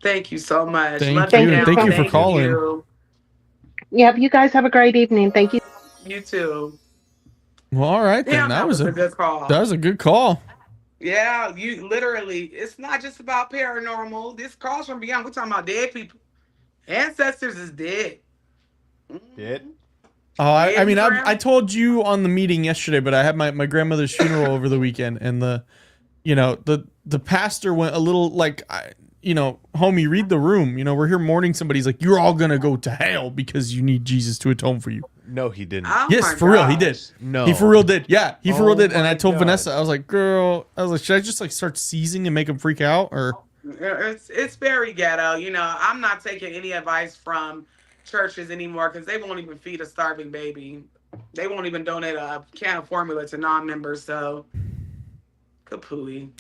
A: Thank you so much.
D: Thank
A: Love you
D: you,
E: Thank
D: and
E: you
D: thank
E: so
A: down.
D: you for
E: much.
A: Thank
D: calling.
A: you.
E: Yep, you guys have a great evening. Thank you.
A: You too.
D: Well, all right then.
A: Damn, that was a good
D: That
A: call.
D: was a good call.
A: Yeah, you literally, it's not just about paranormal. This calls from beyond. We're talking about dead people. Ancestors is dead.
B: Did?
A: Mhm.
D: Oh,
A: Yeah,
D: I
A: you
D: mean, I
A: drowned.
D: told you on the meeting yesterday, but I had my grandmother's funeral over the weekend, and the pastor went a little like, homie, read the room. We're here mourning somebody. He's like, you're all gonna go to hell because you need Jesus to atone for you.
B: No, he didn't.
A: Oh
D: Yes,
A: my
D: for real, he did.
A: gosh.
B: No.
D: He for real did. Yeah, he for real
B: Oh
D: did. And I
B: my
D: told
B: God.
D: Vanessa, I was like, girl, should I just like start seizing and make him freak out, or?
A: It's very ghetto. I'm not taking any advice from churches anymore because they won't even feed a starving baby. They won't even donate a can of formula to non-members. So, kapooey.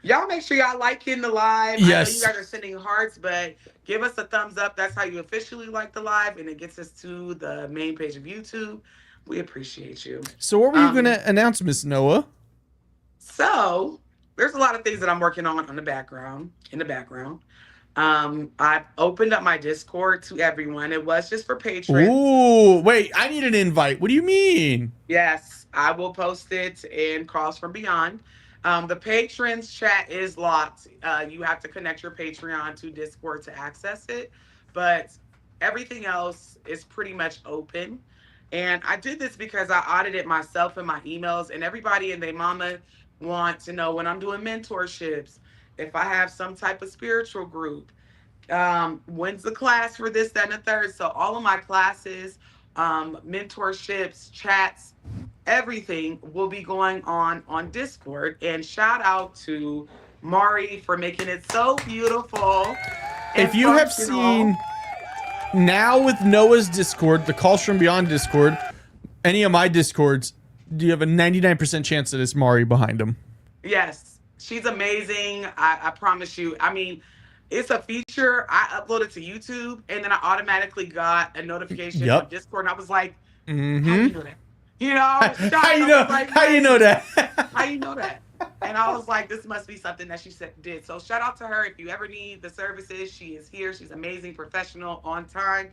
A: Y'all make sure y'all liking the live. I know you
D: Yes.
A: guys are sending hearts, but give us a thumbs up. That's how you officially like the live, and it gets us to the main page of YouTube. We appreciate you.
D: So what were you gonna announce, Miss Noah?
A: So there's a lot of things that I'm working on the background. In the background, I've opened up my Discord to everyone. It was just for patrons.
D: Ooh, wait, I need an invite. What do you mean?
A: Yes, I will post it in Calls from Beyond. The patrons chat is locked. You have to connect your Patreon to Discord to access it, but everything else is pretty much open. And I did this because I audited myself in my emails, and everybody and their mama want to know when I'm doing mentorships, if I have some type of spiritual group, when's the class for this, that, and the third. So all of my classes, mentorships, chats, everything will be going on Discord. And shout out to Mari for making it so beautiful.
D: If you have
A: functional.
D: seen now with Noah's Discord, the Calls from Beyond Discord, any of my Discords, do you have a 99% chance that it's Mari behind him?
A: Yes, she's amazing. I promise you. I mean, it's a feature. I uploaded to YouTube, and then I automatically got a notification
D: Yep.
A: on Discord. And I was like, how do
D: Mm-hmm.
A: you know that? I was shocked.
D: How you
A: I
D: know?
A: was like,
D: How you know that?
A: how you know that? And I was like, this must be something that she did. So shout out to her. If you ever need the services, she is here. She's amazing, professional, on time.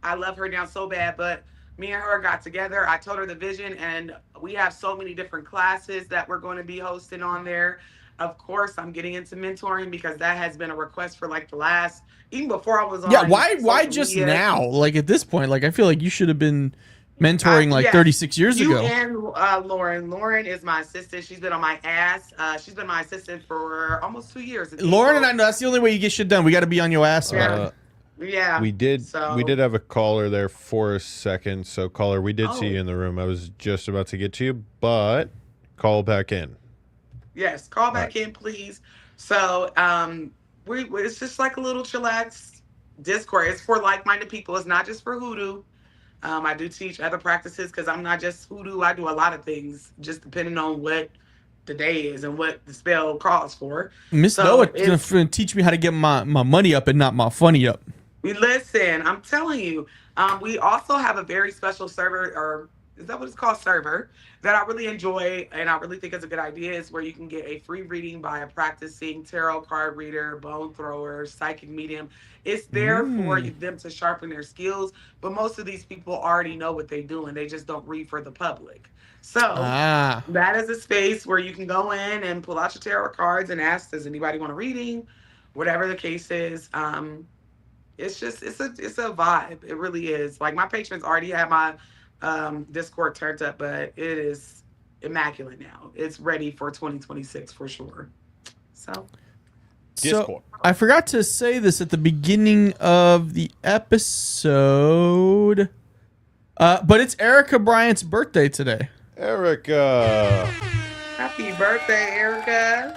A: I love her down so bad. But me and her got together. I told her the vision, and we have so many different classes that we're going to be hosting on there. Of course, I'm getting into mentoring because that has been a request for like the last, even before I was on.
D: Yeah, why
A: social
D: just
A: media.
D: now? Like at this point, like I feel like you should have been mentoring like
A: Yes.
D: 36 years
A: You
D: ago.
A: and Lauren. Lauren is my assistant. She's been on my ass. She's been my assistant for almost 2 years.
D: Lauren and I know that's the only way you get shit done. We got to be on your ass.
A: Yeah.
D: Right?
A: Yeah.
B: We did
A: So-
B: have a caller there for a second. So caller, we did see
A: Oh.
B: you in the room. I was just about to get to you, but call back in.
A: Yes. Call back in, please. So it's just like a little chillax Discord. It's for like-minded people. It's not just for hoodoo. I do teach other practices because I'm not just hoodoo. I do a lot of things, just depending on what the day is and what the spell calls for.
D: Miss
A: So
D: Noah
A: it's-
D: gonna teach me how to get my money up and not my funny up.
A: Listen, I'm telling you, we also have a very special server, or is that what it's called, server, that I really enjoy and I really think is a good idea, is where you can get a free reading by a practicing tarot card reader, bone thrower, psychic medium. It's there for them to sharpen their skills, but most of these people already know what they do and they just don't read for the public. So that is a space where you can go in and pull out your tarot cards and ask, does anybody want a reading? Whatever the case is. It's just it's a vibe. It really is. Like my patrons already have my Discord turned up, but it is immaculate now. It's ready for 2026 for sure. So
B: Discord.
D: I forgot to say this at the beginning of the episode, but it's Erica Bryant's birthday today.
B: Erica.
A: happy birthday, Erica.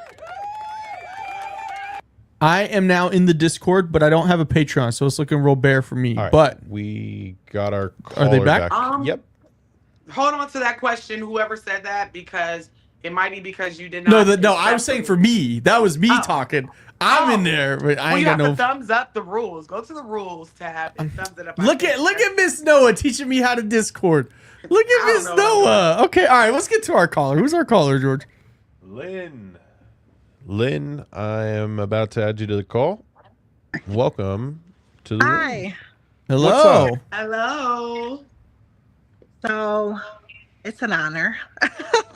D: I am now in the Discord, but I don't have a Patreon, so it's looking real bare for me.
B: All right,
D: But
B: we got our caller
D: Are they back?
B: Yep.
A: Hold on to that question, whoever said that, because it might be because you did not.
D: no, I was saying for me. That was me
A: Oh.
D: talking. I'm in there, but I
A: Well,
D: ain't
A: you
D: got
A: have
D: no.
A: to thumbs up the rules. Go to the rules tab and thumbs it up.
D: Look at Miss Noah teaching me how to Discord. Look
A: I
D: at
A: don't
D: Miss
A: know
D: Noah. Okay, all right, let's get to our caller. Who's our caller, George?
B: Lynn. Lynn, I am about to add you to the call. Welcome to the room.
F: Hi.
D: Hello.
A: Hello.
F: So it's an honor.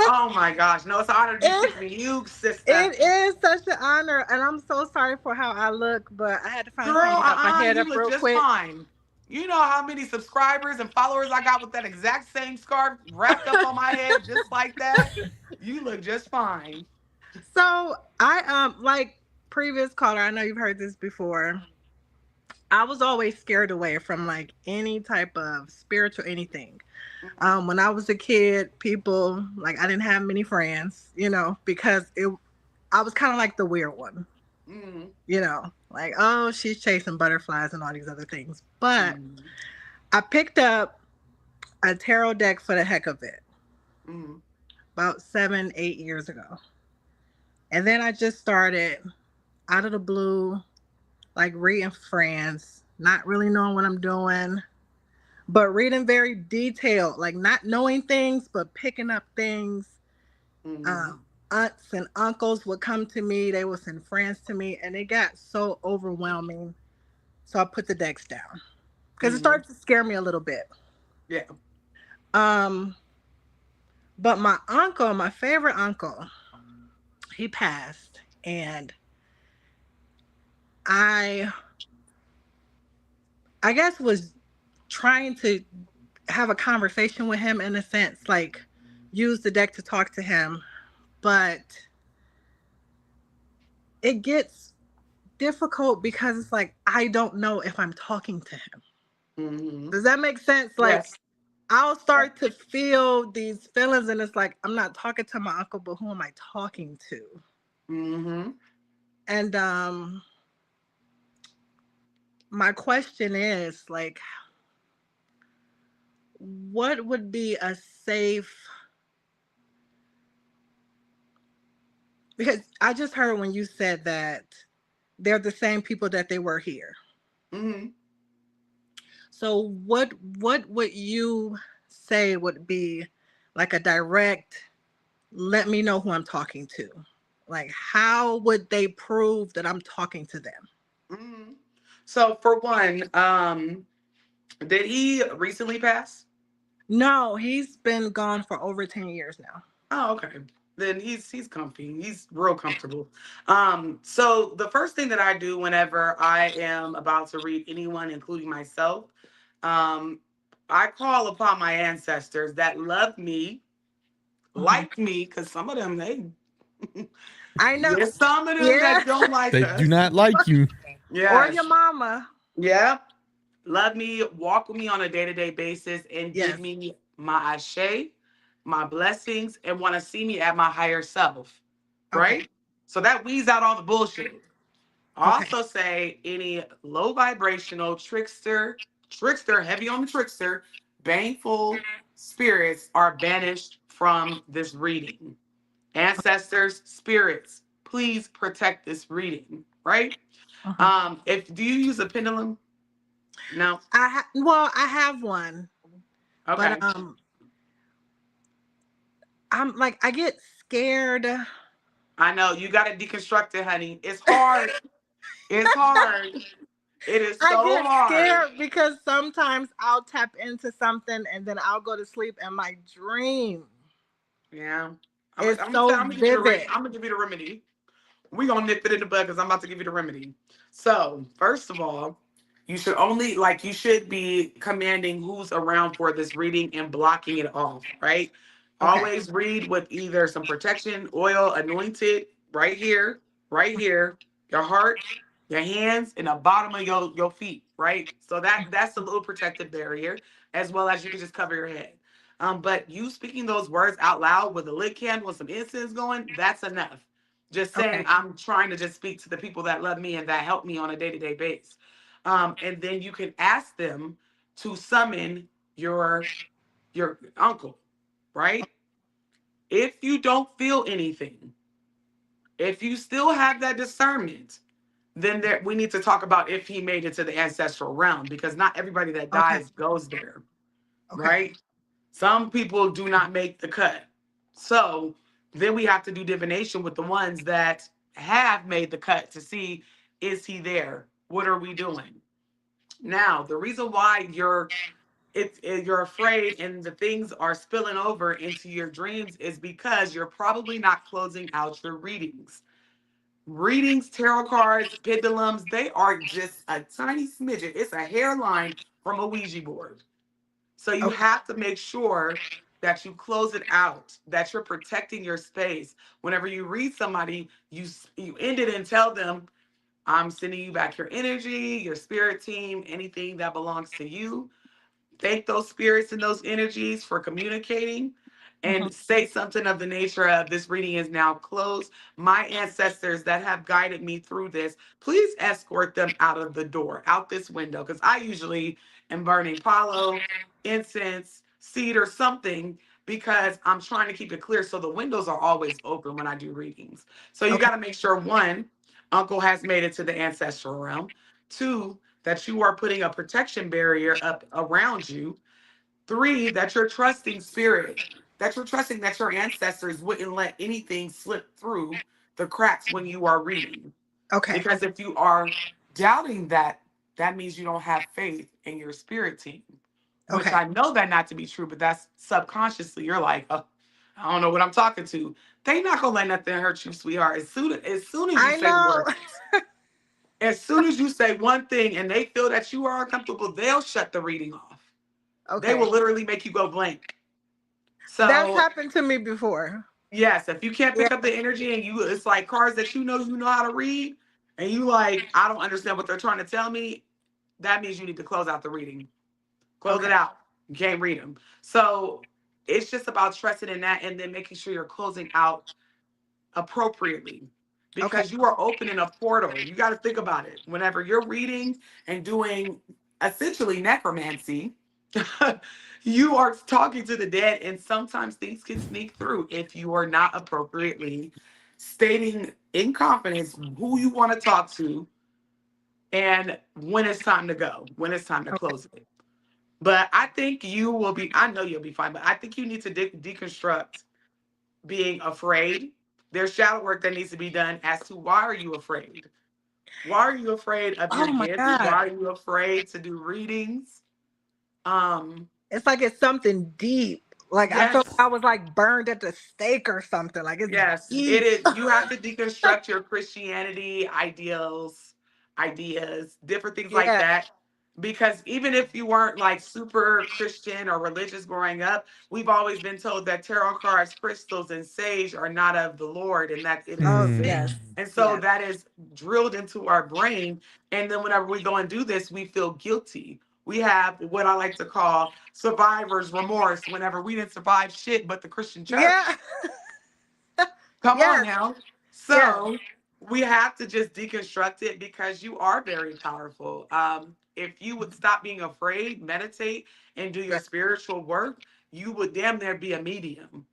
A: Oh my gosh. No, it's an honor to be
F: it,
A: speaking to you, sister.
F: it is such an honor, and I'm so sorry for how I look, but I had to find
A: Girl,
F: time to wrap my head
A: you
F: up
A: look
F: real
A: just
F: quick.
A: fine. You know how many subscribers and followers I got with that exact same scarf wrapped up on my head, just like that? You look just fine.
F: So I like previous caller, I know you've heard this before. I was always scared away from like any type of spiritual anything. When I was a kid, people like I didn't have many friends, because I was kind of like the weird one.
A: Mm-hmm.
F: Like, oh, she's chasing butterflies and all these other things. But
A: Mm-hmm.
F: I picked up a tarot deck for the heck of it
A: Mm-hmm.
F: about 7, 8 years ago. And then I just started out of the blue, like reading friends, not really knowing what I'm doing, but reading very detailed, like not knowing things, but picking up things.
A: Mm-hmm.
F: Um, Aunts and uncles would come to me, they would send friends to me, and it got so overwhelming. So I put the decks down because it
A: Mm-hmm.
F: started to scare me a little bit.
A: Yeah.
F: Um, but my uncle, my favorite uncle, he passed, and I, I guess was trying to have a conversation with him in a sense, like use the deck to talk to him, but it gets difficult because it's like I don't know if I'm talking to him.
A: Mm-hmm.
F: Does that make sense? Like
A: Yes.
F: I'll start to feel these feelings, and it's like I'm not talking to my uncle, but who am I talking to?
A: Mm-hmm.
F: And my question is like, what would be a safe? Because I just heard when you said that they're the same people that they were here.
A: Mm-hmm.
F: So what would you say would be like a direct let me know who I'm talking to? Like how would they prove that I'm talking to them?
A: Mm-hmm. So for one, did he recently pass?
F: No, he's been gone for over 10 years now.
A: Oh, okay. Then he's comfy. He's real comfortable. So the first thing that I do whenever I am about to read anyone, including myself, um, I call upon my ancestors that love me,
F: Mhm.
A: like me, because some of them they
F: I know.
A: there's some of them
F: Yeah.
A: that don't like
D: They do
A: us.
D: not like you.
F: Or your
A: Yes.
F: mama.
A: Yeah. Love me, walk with me on a day-to-day basis, and give
F: Yes.
A: me my ashe, my blessings, and want to see me at my higher self.
F: Okay.
A: Right? So that weeds out all the bullshit. I
F: Okay.
A: also say any low vibrational trickster, heavy on the trickster, baneful spirits are banished from this reading. Ancestors, spirits, please protect this reading, right?
F: Uh-huh.
A: If do you use a pendulum? No.
F: Well, I have one, but
A: Okay.
F: I'm like I get scared.
A: I know you got to deconstruct it, honey. It's hard. It's hard. It is
F: I
A: so
F: get
A: hard.
F: scared because sometimes I'll tap into something and then I'll go to sleep and my dream
A: Yeah.
F: is
A: I'm
F: so
A: gonna give you
F: vivid.
A: I'm gonna give you the remedy. We're gonna nip it in the bud because I'm about to give you the remedy. So, first of all, you should only you should be commanding who's around for this reading and blocking it off, right?
F: Okay.
A: Always read with either some protection, oil, anointed, right here, your heart, your hands, and the bottom of your feet, right? So that's a little protective barrier, as well as you can just cover your head. But you speaking those words out loud with a lit candle and some incense going, that's enough. Just saying,
F: Okay.
A: I'm trying to just speak to the people that love me and that help me on a day-to-day basis. And then you can ask them to summon your your uncle, right? If you don't feel anything, if you still have that discernment, then we need to talk about if he made it to the ancestral realm because not everybody that
F: Okay.
A: dies goes there,
F: Okay.
A: right? Some people do not make the cut. So then we have to do divination with the ones that have made the cut to see, is he there? What are we doing? Now, the reason why you're afraid and the things are spilling over into your dreams is because you're probably not closing out your readings. Readings, tarot cards, pendulums, they are just a tiny smidget. It's a hairline from a Ouija board. So you
F: Okay.
A: have to make sure that you close it out, that you're protecting your space. Whenever you read somebody, you end it and tell them, I'm sending you back your energy, your spirit team, anything that belongs to you. Thank those spirits and those energies for communicating,
F: Mhm.
A: and say something of the nature of, this reading is now closed. My ancestors that have guided me through this, please escort them out of the door, out this window, because I usually am burning palo, incense, seed, or something, because I'm trying to keep it clear. So the windows are always open when I do readings. So you
F: Okay.
A: got to make sure, one, uncle has made it to the ancestral realm. Two, that you are putting a protection barrier up around you. Three, that you're trusting spirit, that you're trusting that your ancestors wouldn't let anything slip through the cracks when you are reading.
F: Okay.
A: Because if you are doubting that, that means you don't have faith in your spirit team, which
F: Okay.
A: I know that not to be true, but that's subconsciously, you're like, oh, I don't know what I'm talking to. They not gonna let nothing hurt you, sweetheart. As soon as you
F: I
A: say the
F: know.
A: word, as soon as you say one thing and they feel that you are uncomfortable, they'll shut the reading off. They
F: Okay.
A: will literally make you go blank.
F: That's
A: So
F: happened to me before.
A: yes, if you can't
F: Yeah.
A: pick up the energy and it's like cards that you know how to read, and you like, I don't understand what they're trying to tell me, that means you need to close out the reading. Close
F: Okay.
A: it out. You can't read them. So it's just about trusting in that and then making sure you're closing out appropriately,
F: Okay.
A: because you are opening a portal. You got to think about it. Whenever you're reading and doing essentially necromancy, you are talking to the dead, and sometimes things can sneak through if you are not appropriately stating in confidence who you want to talk to and when it's time to go, when it's time to
F: Okay.
A: close it. But I think you will be, I know you'll be fine, but I think you need to deconstruct being afraid. There's shadow work that needs to be done as to, why are you afraid? Why are you afraid of your
F: Oh my
A: gifts? Why
F: God.
A: are you afraid to do readings? Um,
F: It's like it's something deep. Like I felt
A: yes,
F: I was like burned at the stake or something. Like it's
A: yes, it
F: deep.
A: is. You have to deconstruct your Christianity ideals, ideas, different things like
F: Yeah.
A: that. Because even if you weren't like super Christian or religious growing up, we've always been told that tarot cards, crystals, and sage are not of the Lord and that it is a
F: Oh
A: sin.
F: yes.
A: And so
F: Yes.
A: that is drilled into our brain. And then whenever we go and do this, we feel guilty. We have what I like to call survivor's remorse whenever we didn't survive shit but the Christian
F: Yeah.
A: church. Come on
F: Yes.
A: now.
F: Yes.
A: So we have to just deconstruct it, because you are very powerful. If you would stop being afraid, meditate, and do your
F: Yes.
A: spiritual work, you would damn near be a medium.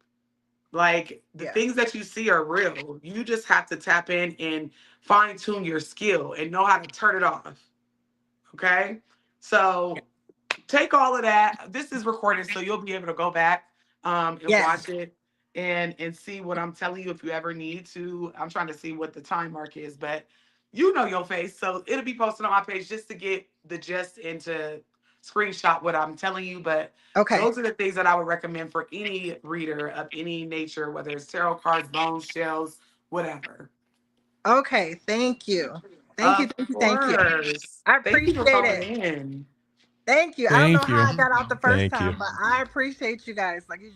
A: Like, the
F: Yeah.
A: things that you see are real. You just have to tap in and fine tune your skill and know how to turn it off. Okay. So take all of that. This is recorded, so you'll be able to go back and
F: Yes.
A: watch it and see what I'm telling you if you ever need to. I'm trying to see what the time mark is, but you know your face, so it'll be posted on my page just to get the gist and to screenshot what I'm telling you. But
F: Okay.
A: those are the things that I would recommend for any reader of any nature, whether it's tarot cards, bones, shells, whatever.
F: Okay. Thank you. Thank you.
A: Of
F: Thank you. Thank you.
A: course.
F: I
A: Thank you for
F: appreciate
A: calling
F: it.
A: in.
F: Thank you. I don't know
D: Thank
F: how
D: you.
F: I got out the first
D: Thank you.
F: time, but I appreciate you guys. Like you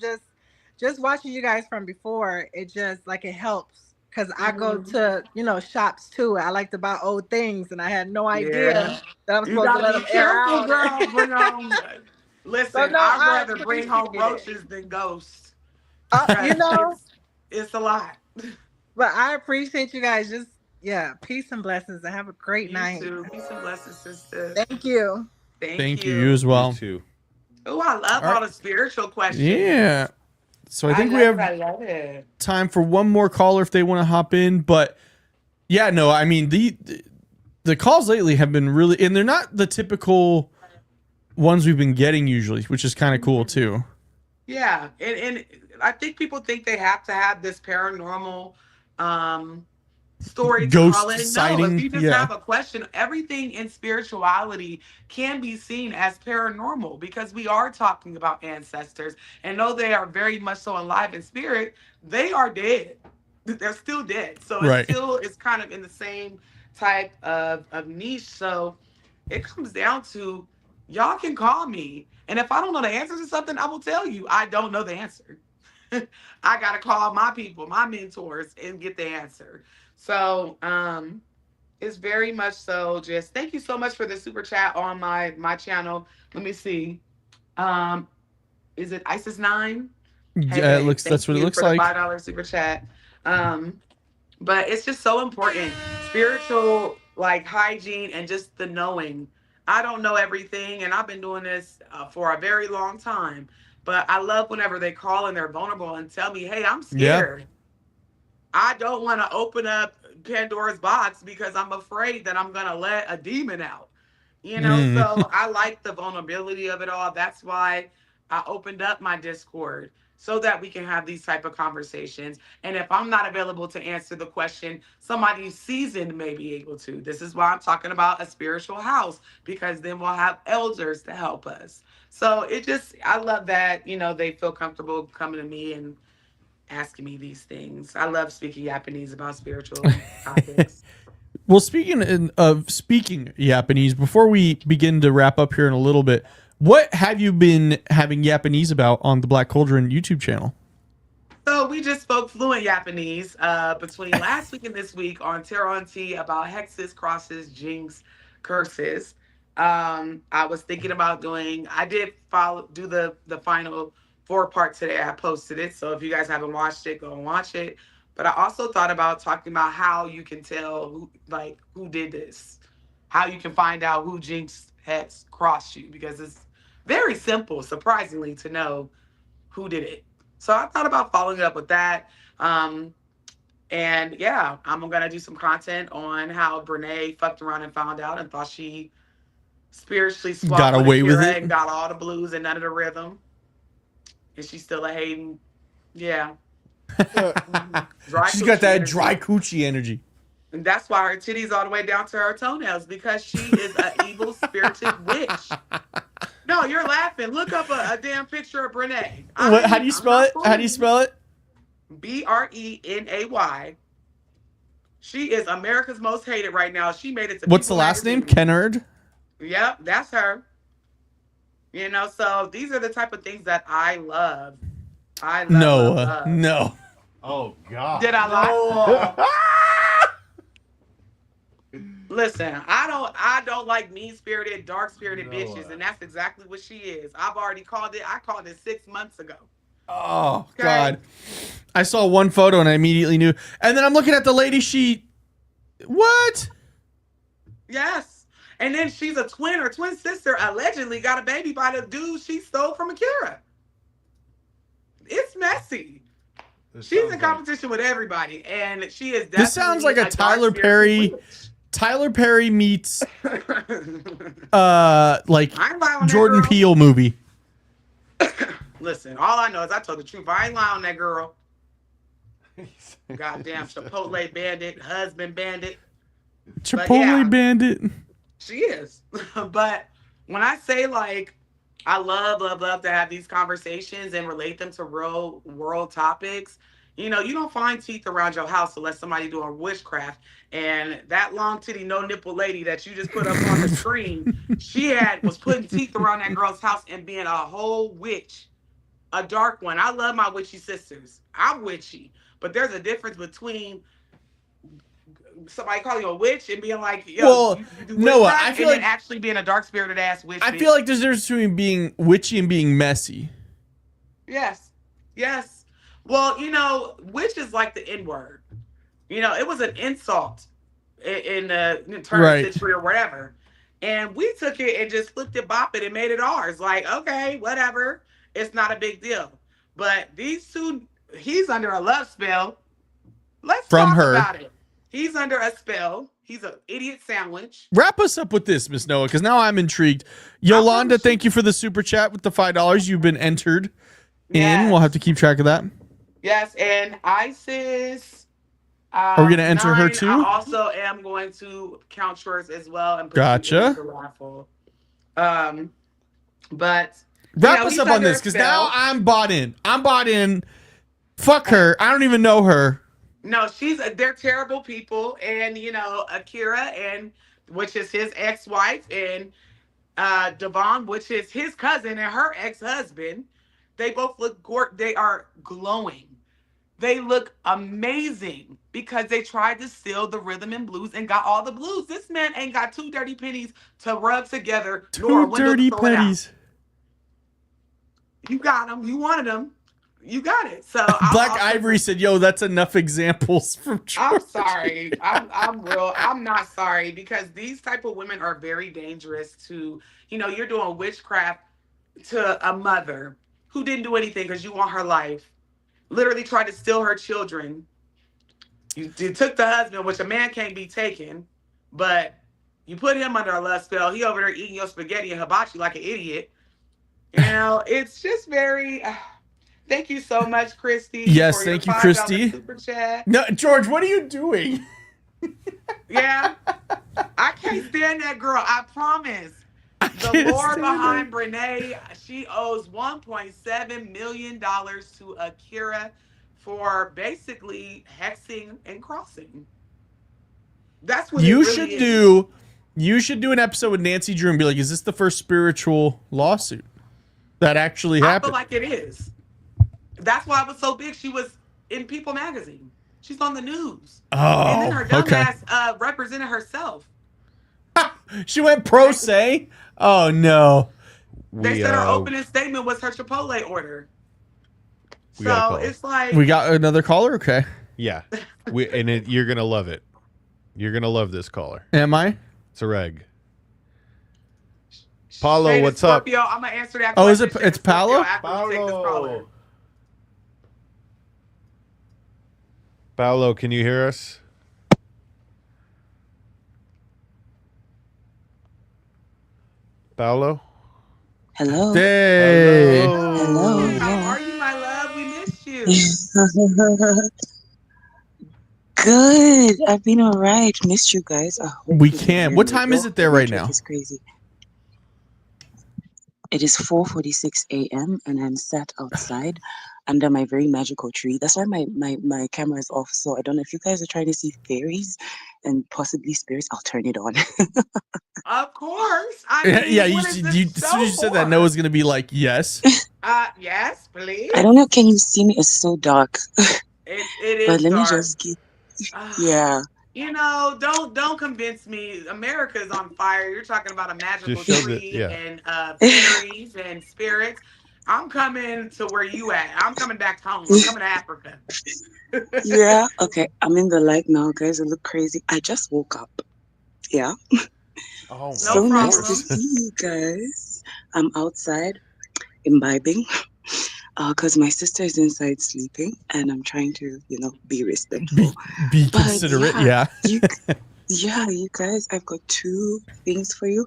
F: just watching you guys from before, it just like it helps because I go
A: Mhm.
F: to shops too. I like to buy old things, and I had no idea
A: Yeah.
F: that I'm
A: You
F: supposed to
A: gotta
F: let
A: be
F: them air
A: careful,
F: out.
A: girl. Bring home.
F: So
A: Listen,
F: no,
A: I'd
F: I
A: rather bring home
F: appreciate it.
A: roaches than ghosts,
F: You
A: because
F: know,
A: it's a lot.
F: but I appreciate you guys. Just yeah, peace and blessings, and have a great
A: You
F: night.
A: too. Peace and blessings, sister.
F: Thank you.
A: Thank
D: Thank you. You
A: you.
D: as
B: You
D: well.
B: too.
A: Oh, I love
D: All
A: all
D: right.
A: the spiritual questions.
D: Yeah. So I
A: I
D: think we
A: love it.
D: have
A: I love it.
D: time for one more caller if they want to hop in. But yeah, no, I mean the calls lately have been really, and they're not the typical ones we've been getting usually, which is kind of cool
A: Mhm.
D: too.
A: Yeah, and I think people think they have to have this paranormal um storytelling. No,
D: sighting,
A: if you just
D: yeah.
A: have a question, everything in spirituality can be seen as paranormal because we are talking about ancestors. And though they are very much so alive in spirit, they are dead. They're still dead. So
D: Right.
A: it's kind of in the same type of niche. So it comes down to y'all can call me. And if I don't know the answer to something, I will tell you I don't know the answer. I gotta call my people, my mentors, and get the answer. So it's very much so just thank you so much for the super chat on my channel. Let me see. Um is it ISIS9? Hey,
D: Yeah, it
A: hey,
D: looks.
A: thank
D: That's what it
A: you
D: looks
A: for the
D: like.
A: $5 super chat. Um but it's just so important. Spiritual like hygiene and just the knowing. I don't know everything and I've been doing this for a very long time. But I love whenever they call and they're vulnerable and tell me, hey, I'm
D: Yeah.
A: scared. I don't want to open up Pandora's box because I'm afraid that I'm going to let a demon out. So I like the vulnerability of it all. That's why I opened up my Discord so that we can have these type of conversations. And if I'm not available to answer the question, somebody seasoned may be able to. This is why I'm talking about a spiritual house because then we'll have elders to help us. So I love that, they feel comfortable coming to me and asking me these things. I love speaking Japanese about spiritual topics.
D: Well, of speaking Japanese, before we begin to wrap up here in a little bit, what have you been having Japanese about on the Black Cauldron YouTube channel?
A: So we just spoke fluent Japanese between last week and this week on Tarot and Tea about hexes, crosses, jinx, curses. I was thinking about I did do the final 4-part today. I posted it. So if you guys haven't watched it, go and watch it. But I also thought about talking about how you can tell who did this, how you can find out who jinx, hex, crossed you, because it's very simple, surprisingly, to know who did it. So I thought about following up with that. And yeah, I'm going to do some content on how Brene fucked around and found out and thought she spiritually swapped
D: Got away with
A: Akira
D: it.
A: and got all the blues and none of the rhythm. And she's still a hating. Yeah.
D: She's got that dry coochie energy.
A: And that's why her titties all the way down to her toenails, because she is an evil spirited witch. No, you're laughing. Look up a damn picture of Brene.
D: How do you spell it? How do you spell it?
A: Brenay. She is America's most hated right now. She made it to
D: What's the
A: People
D: last name?
A: Magazine.
D: Kennard?
A: Yep, that's her. So these are the type of things that I love. Love.
D: No.
B: Oh God!
A: Did I lie? Listen, I don't like mean-spirited, dark-spirited bitches, and that's exactly what she is. I've already called it. I called it 6 months ago.
D: Oh,
A: Okay.
D: God. I saw one photo and I immediately knew. And then I'm looking at the lady, what?
A: Yes. And then she's a twin or twin sister, allegedly got a baby by the dude she stole from Akira. It's messy. She's in competition with everybody, and she is definitely
D: This sounds like a Tyler Perry meets Jordan Peele movie.
A: Listen, all I know is I told the truth. I ain't lying on that girl. Goddamn Chipotle bandit, husband bandit.
D: Chipotle bandit.
A: She is. But when I say I love to have these conversations and relate them to real world topics. You don't find teeth around your house unless somebody doing witchcraft. And that long titty, no nipple lady that you just put up on the screen, was putting teeth around that girl's house and being a whole witch, a dark one. I love my witchy sisters. I'm witchy, but there's a difference between somebody calling you a witch and being like, yo,
D: Noah, I feel like
A: actually being a dark spirited ass witch.
D: I feel like there's a difference between being witchy and being messy.
A: Yes. Well, witch is like the N word. It was an insult in the turn century or whatever. And we took it and just flipped it, bop it, and made it ours. Like, okay, whatever. It's not a big deal. But these two, he's under a love spell. Let's talk about it. He's under a spell. He's an idiot sandwich.
D: Wrap us up with this, Miss Noah, because now I'm intrigued. Yolanda, thank you for the super chat with the $5. You've been entered in. We'll have to keep track of that.
A: Yes, and ISIS
D: Are we gonna enter her
A: 9. I
D: too?
A: also am going to count yours as well and put you in
D: Gotcha.
A: the raffle. Um, but
D: Wrap us
A: he's
D: up on
A: under a
D: this, because now
A: spell.
D: I'm bought in. I'm bought in. Fuck her. I don't even know her.
A: No, they're terrible people, and Akira, and which is his ex-wife, and Devon, which is his cousin and her ex-husband. They both look they are glowing. They look amazing because they tried to steal the rhythm and blues and got all the blues. This man ain't got 2 dirty pennies to rub together nor a
D: Two
A: window to
D: dirty
A: throw it out.
D: pennies.
A: You got them. You wanted them. You got it. So
D: Black Ivory said, "Yo, that's enough examples from George."
A: I'm sorry. I'm not sorry, because these type of women are very dangerous to, you're doing witchcraft to a mother who didn't do anything because you want her life. Literally tried to steal her children. You took the husband, which a man can't be taken, but you put him under a lust spell. He over there eating your spaghetti and hibachi like an idiot. It's just very. Thank you so much, Christy.
D: Yes,
A: for your
D: thank you,
A: $5
D: Christy.
A: Super chat.
D: No, George, what are you doing?
A: Yeah, I can't stand that girl. I promise. The
D: can't
A: lore
D: stand
A: behind Brene, she owes $1.7 million to Akira for basically hexing and crossing. That's what
D: You
A: it really
D: should
A: is.
D: do. You should do an episode with Nancy Drew and be like, "Is this the first spiritual lawsuit that actually
A: I feel
D: happened?"
A: like it is. That's why it was so big. She was in People magazine. She's on the news. And then
D: Oh,
A: her
D: okay.
A: dumbass represented herself.
D: She went pro se. Oh no.
A: They said her opening statement was her Chipotle order.
B: We got a
A: So
B: call.
A: it's like,
D: We got another caller. Okay.
B: Yeah, you're gonna love it. You're gonna love this caller.
D: Am I?
B: It's a reg. Paulo,
A: Shade
B: what's up?
A: Scorpio, I'm gonna answer that
D: Oh, is
A: question.
D: it? It's
A: Shade Scorpio
D: Paolo.
A: after we take this caller.
B: Paulo, can you hear us? Paulo?
G: Hello.
D: Hey.
G: Hello,
A: How
G: yeah.
A: are you, my love? We missed you.
G: Good. I've been all right. Missed you guys.
D: We can't. What time is it there right now?
G: It's crazy. It is 4:46 a.m. and I'm sat outside under my very magical tree. That's why my camera is off. So I don't know if you guys are trying to see fairies and possibly spirits. I'll turn it on.
A: Of course. I mean,
D: Yeah,
A: what is this
D: as soon as you said that,
A: for?
D: Noah's gonna be like, "Yes."
A: Yes, please.
G: I don't know. Can you see me? It's so dark.
A: It is
G: But let me
A: dark.
G: just get. Yeah.
A: Don't convince me. America's on fire. You're talking about a magical
B: Just show
A: tree
B: yeah.
A: and fairies and spirits. I'm coming to where you at. I'm coming back home. I'm coming to Africa.
G: Yeah. Okay. I'm in the light now, guys. It look crazy. I just woke up. Yeah.
B: Oh,
G: So
A: No
G: nice to
A: problem.
G: see you guys. I'm outside imbibing because my sister is inside sleeping and I'm trying to, be respectful.
D: Be
G: But
D: considerate. Yeah.
G: you guys, I've got 2 things for you.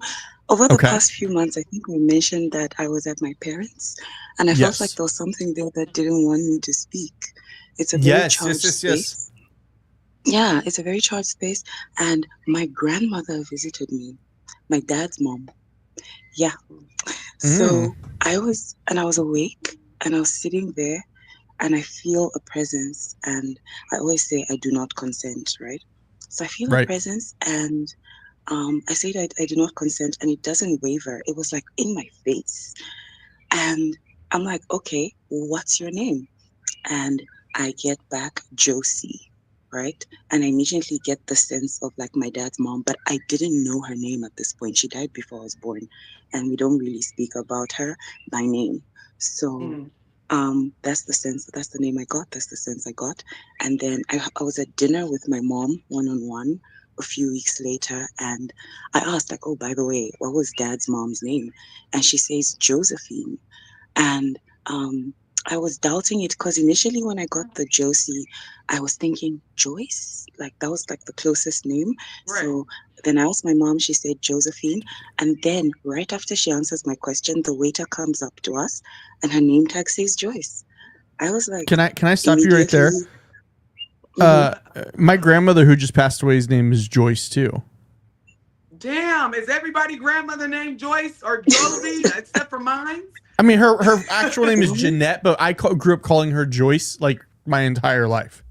G: Over the past few months, I think we mentioned that I was at my parents' and I felt like there was something there that didn't want me to speak. It's a very charged space. Yeah, it's a very charged space. And my grandmother visited me, my dad's mom. Yeah. So I was awake and I was sitting there and I feel a presence. And I always say I do not consent, right? So I feel a presence and I said I do not consent and it doesn't waver. It was like in my face. And I'm like, okay, what's your name? And I get back Josie. Right. And I immediately get the sense of like my dad's mom, but I didn't know her name at this point. She died before I was born and we don't really speak about her by name. So that's the sense. That's the name I got. That's the sense I got. And then I was at dinner with my mom one-on-one a few weeks later. And I asked like, oh, by the way, what was dad's mom's name? And she says Josephine. And I was doubting it because initially when I got the Josie, I was thinking Joyce, like that was like the closest name.
A: Right.
G: So then I asked my mom, she said Josephine. And then right after she answers my question, the waiter comes up to us and her name tag says Joyce. I was like,
D: Can I stop you right there? My grandmother who just passed away's name is Joyce too.
A: Damn, is everybody grandmother named Joyce or Josie except for mine?
D: I mean, her actual name is Jeanette, but I grew up calling her Joyce like my entire life.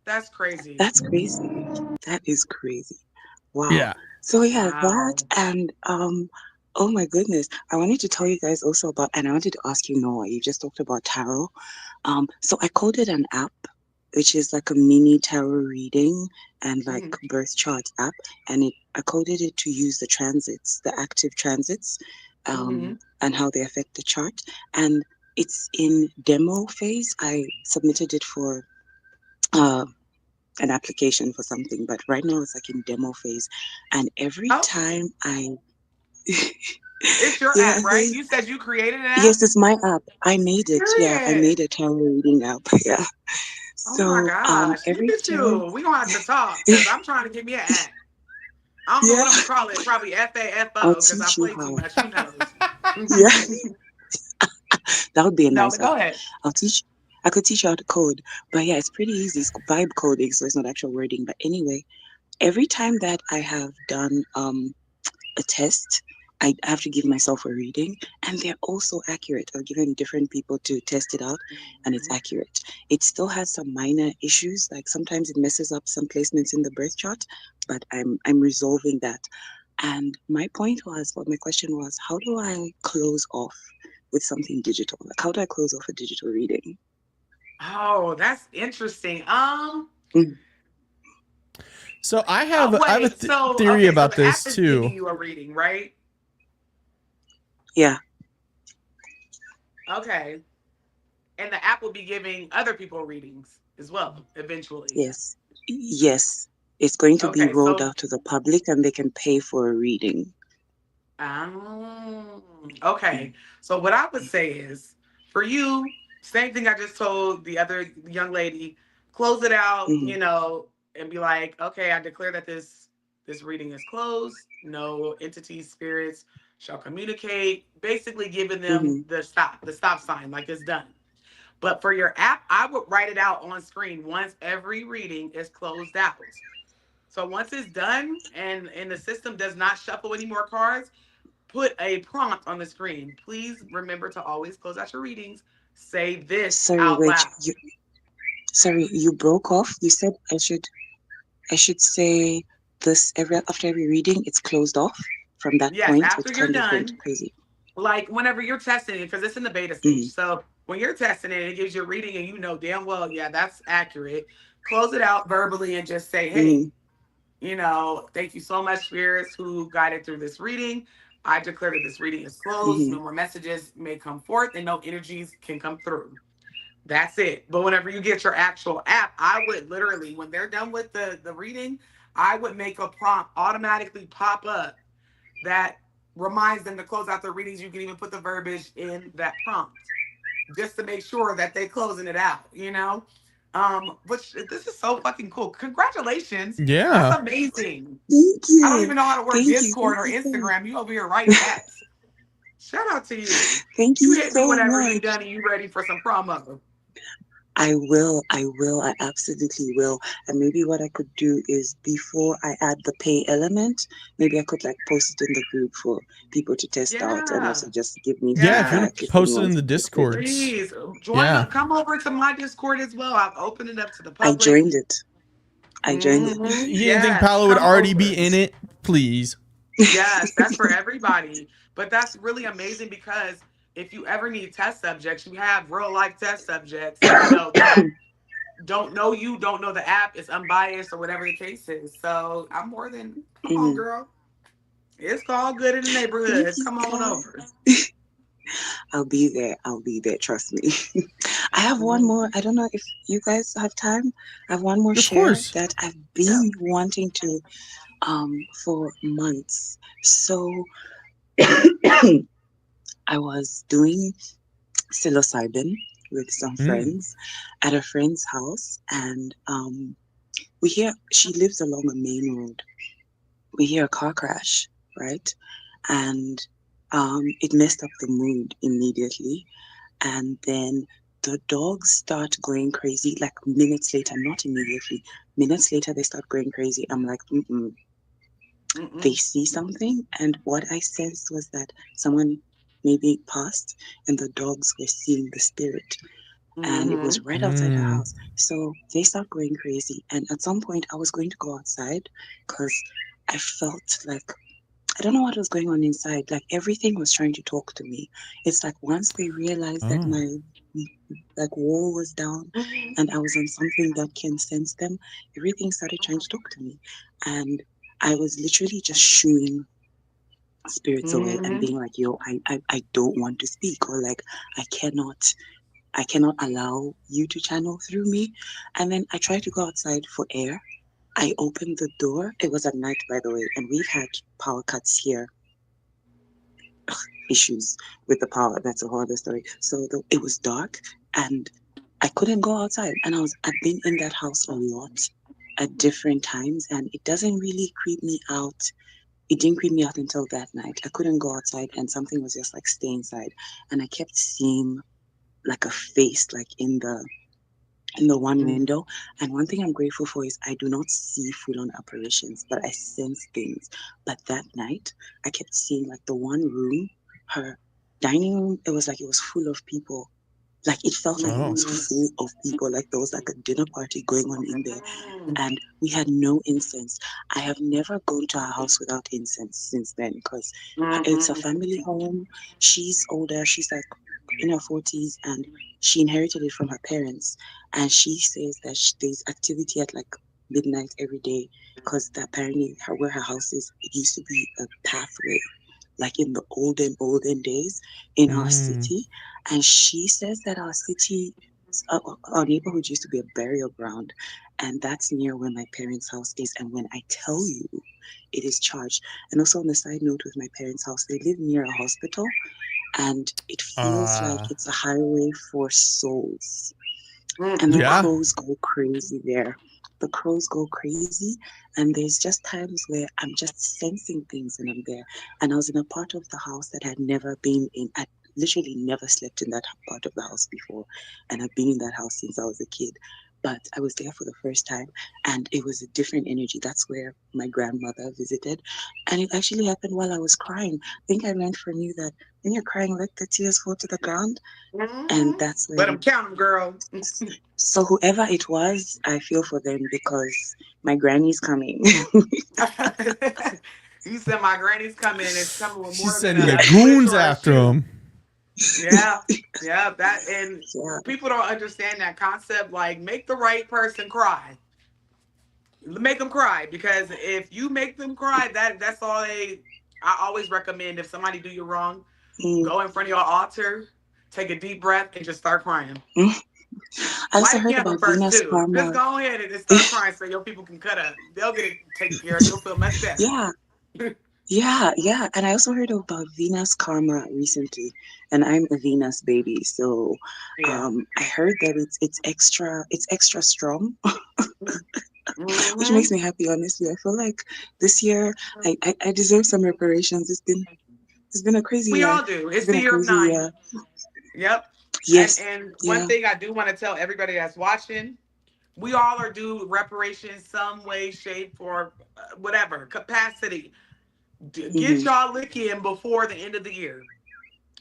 A: That's crazy.
G: That's crazy. That is crazy. Wow.
D: Yeah.
G: So yeah,
A: Wow.
G: that and oh my goodness. I wanted to tell you guys also about, and I wanted to ask you, Noah, you just talked about tarot. So I coded an app which is like a mini tarot reading and like birth chart app, and I coded it to use the transits, the active transits, and how they affect the chart. And it's in demo phase. I submitted it for an application for something, but right now it's like in demo phase. And every time I
A: It's your app, right? You said you created an app?
G: Yes, it's my app. I made it. Yeah, I
A: Period.
G: made a tarot reading app. Yeah.
A: Oh my gosh.
G: Every
A: Look at
G: time.
A: you. We're gonna have to talk because I'm trying to get me an app. I don't know what I'm gonna call it. Probably FAFO
G: I'll
A: because I
G: teach you
A: play too
G: how.
A: much. Who knows?
G: Yeah. That would be a
A: No,
G: nice
A: but go
G: app.
A: ahead.
G: I could teach you how to code. But yeah, it's pretty easy. It's vibe coding, so it's not actual wording. But anyway, every time that I have done a test, I have to give myself a reading, and they're also accurate. I've given different people to test it out, and it's accurate. It still has some minor issues, like sometimes it messes up some placements in the birth chart, but I'm resolving that. And my question was, how do I close off with something digital? Like, how do I close off a digital reading?
A: Oh, that's interesting.
D: So I have a theory
A: okay,
D: about
A: so the
D: this
A: app is
D: too.
A: giving you a reading, right?
G: Yeah.
A: Okay. And the app will be giving other people readings as well, eventually.
G: Yes. Yes. It's going to be rolled out to the public, and they can pay for a reading.
A: Okay. So what I would say is, for you, same thing I just told the other young lady, close it out, and be like, okay, I declare that this reading is closed. No entities, spirits shall communicate. Basically giving them the stop sign, like it's done. But for your app, I would write it out on screen once every reading is closed out. So once it's done and the system does not shuffle any more cards, put a prompt on the screen. Please remember to always close out your readings. Say this out loud.
G: You broke off. You said I should say this after every reading. It's closed off from that point.
A: After you're done,
G: crazy.
A: Like whenever you're testing it, because it's in the beta stage. So when you're testing it, it gives you a reading, and you know damn well, yeah, that's accurate. Close it out verbally and just say, hey, thank you so much, spirits who guided through this reading. I declare that this reading is closed. No more messages may come forth, and no energies can come through. That's it. But whenever you get your actual app, I would literally, when they're done with the reading, I would make a prompt automatically pop up that reminds them to close out their readings. You can even put the verbiage in that prompt just to make sure that they're closing it out, Which this is so fucking cool. Congratulations.
D: Yeah.
A: That's amazing.
G: Thank you.
A: I don't even know how to work Discord or Instagram. You over here writing apps. Shout out to you.
G: Thank you.
A: You hit me whenever you're done and you ready for some promo.
G: I will. I absolutely will. And maybe what I could do is, before I add the pay element, maybe I could like post it in the group for people to test out, and also just give me
D: if you want to post it in the Discord.
A: Please join. Come over to my Discord as well. I've opened it up to the public.
G: I joined it.
D: You didn't think Paolo would already be in it? Please.
A: Yes, that's for everybody. But that's really amazing because if you ever need test subjects, you have real life test subjects, that don't know you, don't know the app, it's unbiased or whatever the case is. So I'm more than, come on, girl. It's all good in the neighborhood. Come on over.
G: I'll be there. Trust me. I have one more. I don't know if you guys have time. I have one more share that I've been wanting to for months. So I was doing psilocybin with some friends at a friend's house, and she lives along a main road. We hear a car crash, right? And it messed up the mood immediately. And then the dogs start going crazy like minutes later, not immediately. Minutes later, they start going crazy. I'm like, mm-mm. They see something, and what I sensed was that someone maybe passed, and the dogs were seeing the spirit, and it was right outside her house. So they start going crazy, and at some point, I was going to go outside because I felt like I don't know what was going on inside. Like everything was trying to talk to me. It's like once they realized that my like wall was down and I was on something that can sense them, everything started trying to talk to me. And I was literally just shooing spirits away and being like, yo, I don't want to speak, or like I cannot allow you to channel through me. And then I tried to go outside for air. I opened the door. It was at night, by the way, and we've had power cuts here. Issues with the power. That's a whole other story. So it was dark, and I couldn't go outside. And I've been in that house a lot at different times, and it doesn't really creep me out. It didn't creep me out until that night. I couldn't go outside, and something was just like stay inside. And I kept seeing like a face, like in the one window. And one thing I'm grateful for is I do not see full on apparitions, but I sense things. But that night, I kept seeing like the one room, her dining room, it was like it was full of people. Like it felt like it was full of people, like there was like a dinner party going on in there. And we had no incense. I have never gone to her house without incense since then because it's a family home. She's older. She's like in her 40s, and she inherited it from her parents. And she says that there's activity at like midnight every day because apparently where her house is, it used to be a pathway like in the olden days in our city. And she says that our city, our neighborhood used to be a burial ground, and that's near where my parents' house is. And when I tell you, it is charged. And also on the side note, with my parents' house, they live near a hospital, and it feels like it's a highway for souls. And the crows go crazy there. The crows go crazy, and there's just times where I'm just sensing things when I'm there. And I was in a part of the house that I'd never been in. I literally never slept in that part of the house before, and I've been in that house since I was a kid. But I was there for the first time, and it was a different energy. That's where my grandmother visited, and it actually happened while I was crying. I think I learned from you that when you're crying, let the tears fall to the ground, and that's where.
A: Let them count them, girl.
G: So whoever it was, I feel for them because my granny's coming.
A: You said my granny's coming, and it's coming with more
D: She's
A: than
D: sending
A: a
D: the goons after him.
A: Yeah, that and people don't understand that concept. Like, make the right person cry. Make them cry, because if you make them cry, that's all they. I always recommend, if somebody do you wrong, go in front of your altar, take a deep breath, and just start crying.
G: I also
A: Light
G: heard
A: candle
G: about
A: first
G: Venus
A: too.
G: karma.
A: Just go ahead and just start crying so your people can cut up. They'll get it taken care of. You'll feel much better.
G: Yeah. And I also heard about Venus karma recently, and I'm a Venus baby, so I heard that it's extra strong, which makes me happy. Honestly, I feel like this year I deserve some reparations. It's been a crazy
A: We
G: year.
A: all do. It's
G: It's been
A: the
G: a
A: year of
G: crazy
A: 9.
G: year.
A: Yep.
G: Yes.
A: And one thing I do want to tell everybody that's watching, we all are due reparations some way, shape, or whatever capacity. Get y'all lick in before the end of the year.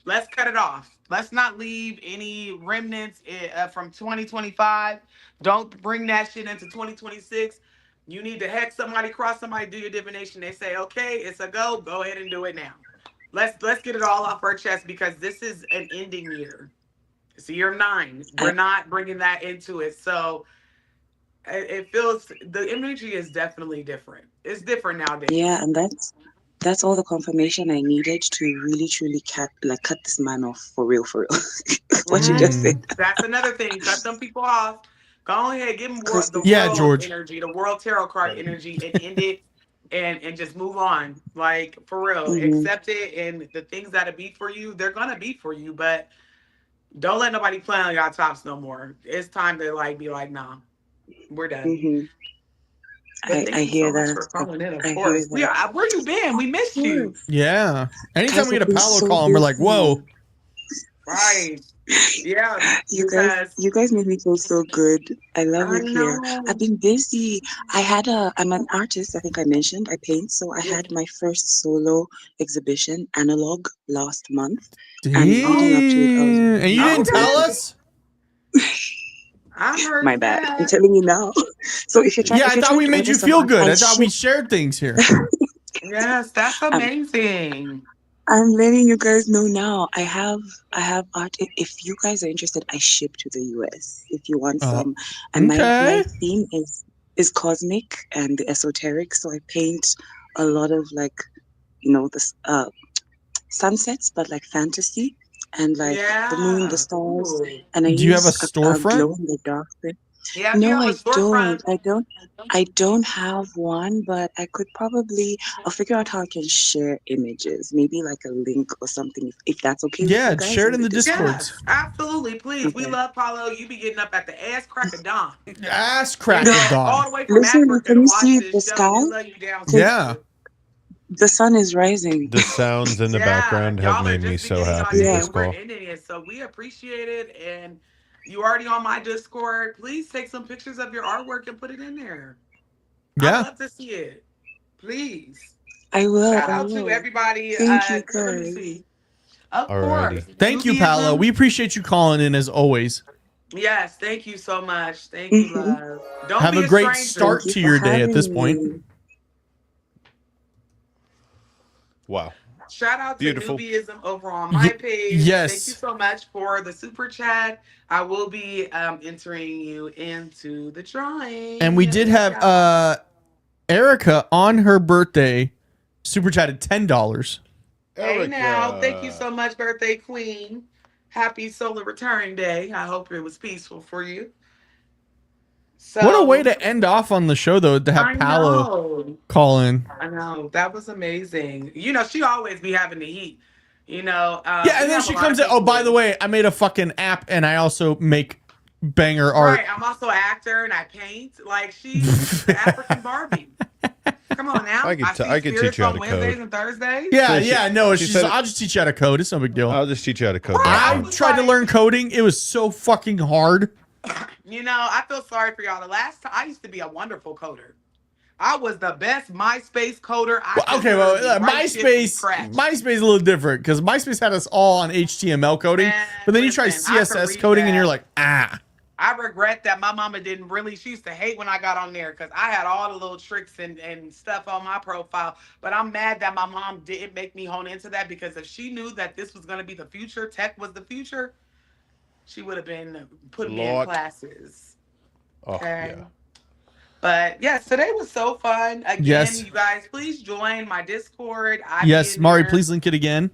A: Let's cut it off. Let's not leave any remnants from 2025. Don't bring that shit into 2026. You need to hex somebody, cross somebody, do your divination. They say, okay, it's a go. Go ahead and do it now. Let's get it all off our chest, because this is an ending year. It's the year 9. We're not bringing that into it. So it feels, the energy is definitely different. It's different nowadays.
G: Yeah, and that's all the confirmation I needed to really truly cut this man off for real. What you just said.
A: That's another thing. Cut them people off. Go ahead, give them the world
D: George.
A: energy, the world tarot card energy, and end it, and just move on. Like, for real, accept it, and the things that'll be for you, they're gonna be for you. But don't let nobody play on your tops no more. It's time to be like, nah, we're done. But
G: I hear that.
A: For calling in, of course. Where you been? We missed you.
D: Yeah. Anytime we get a Paolo
G: so
D: call, and we're like, whoa.
A: Right. Yeah,
G: You guys make me feel so good. I love
A: I
G: it here.
A: know.
G: I've been busy. I'm an artist, I think I mentioned. I paint, so I had my first solo exhibition, Analog, last month. And leading up to it, I was
D: Damn. And you
G: really
D: didn't tell
A: Okay.
G: busy.
D: us?
A: I
G: My
A: heard
G: bad. I'm
A: that.
G: telling you now. So
D: Yeah,
G: if
D: I
G: you're
D: thought
G: trying
D: we
G: to
D: made
G: order
D: you
G: some
D: feel
G: art,
D: good.
G: I'll
D: I thought we
G: ship.
D: shared things here.
A: Yes, that's
G: I'm
A: amazing.
G: I'm letting you guys know now. I have art. If you guys are interested, I ship to the US if you want
D: Oh,
G: some. And my
D: okay.
G: theme is cosmic and the esoteric. So I paint a lot of like this sunsets, but like fantasy and like the moon, the
A: Yeah.
G: stars.
A: Ooh.
G: And I
D: Do you have a
G: use a
D: storefront?
G: glow in the dark thing.
A: Yeah, if you
G: No,
A: have a
G: I don't.
A: storefront,
G: I don't have one, but I could probably I'll figure out how I can share images. Maybe like a link or something if that's okay with you
D: Yeah,
G: guys
D: share it
G: in
D: in
G: the
D: the
G: Discord.
D: discords.
A: yes, absolutely. Please. We
G: Okay.
A: love Paulo. You be getting up at the ass crack of dawn.
D: Ass crack of
A: All
D: dawn.
A: the way from
G: Listen,
A: Africa
G: can
A: to
G: you
A: watch
G: see
A: this
G: the
A: show.
G: sky?
A: We love you down
G: Because
D: Yeah.
A: south.
G: the sun is rising.
B: The sounds in the
A: Yeah,
B: background have
A: y'all are
B: made me
A: just
B: so
A: beginning your
B: happy
A: day
G: Yeah.
B: this
A: and we're
B: call.
A: ending it. So we appreciate it. And you already on my Discord. Please take some pictures of your artwork and put it in there. I
D: Yeah.
A: love to see it. Please.
G: I will.
A: Shout
G: I
A: out to
G: will.
A: everybody.
G: Thank you
A: Let me
G: guys.
A: see. Of
B: Alrighty.
A: course.
D: Thank you, Paolo.
A: Judaism.
D: We appreciate you calling in as always.
A: Yes, thank you so much. Thank you,
G: Hmm.
A: love. Don't
D: Have
A: be
D: a
A: a
D: great
A: stranger.
G: Thank
D: start
G: you
D: to
G: for
D: your day at
G: having
D: this point.
G: me.
B: Wow.
A: Shout out to
B: Beautiful.
A: Newbieism over on my page. Thank you
D: Yes.
A: so much for the super chat. I will be entering you into the
D: And we
A: drawing.
D: did
A: Love
D: have
A: y'all.
D: Erica on her birthday super chatted $10.
A: Hey now, thank you
B: Erica.
A: so much, birthday queen. Happy solar return day. I hope it was peaceful for you.
D: What a way
A: So
D: to end off on the show, though, to have
A: I
D: Paolo
A: know.
D: call in.
A: I know. That was amazing. She always be having the heat.
D: Yeah, and
A: We
D: then
A: have a
D: she
A: lot
D: comes
A: of
D: in. Oh, by the
A: people.
D: way, I made a fucking app and I also make banger art.
A: Right. I'm also an actor and I paint. Like she's the African Barbie. Come on now. I see
B: I could teach
A: spirits
B: you how
A: on
B: to
A: Wednesdays
B: code.
A: and Thursdays.
D: Yeah,
B: So she-
D: yeah, no,
B: she
D: she's.
B: said-
D: I'll just teach you how to code. It's no big deal.
B: I'll just teach you how to code.
A: Right.
D: I
B: That's
D: tried to
A: like-
D: learn coding. It was so fucking hard.
A: I feel sorry for y'all. The last time I used to be a wonderful coder. I was the best MySpace coder. I could
D: Okay, well,
A: literally write shit from
D: MySpace
A: scratch.
D: is a little different because MySpace had us all on HTML coding,
A: Man,
D: but then you try
A: listen, I could
D: CSS
A: read
D: coding and
A: that.
D: you're like, ah.
A: I regret that my mama didn't really. She used to hate when I got on there because I had all the little tricks and stuff on my profile. But I'm mad that my mom didn't make me hone into that because if she knew that this was going to be the future, tech was the future, she would have been putting me in
B: Lot.
A: classes.
B: Oh,
A: Okay.
B: yeah.
A: But yes, today was so fun. Again,
D: Yes.
A: you guys, please join my Discord.
D: Yes, Mari, please link it again.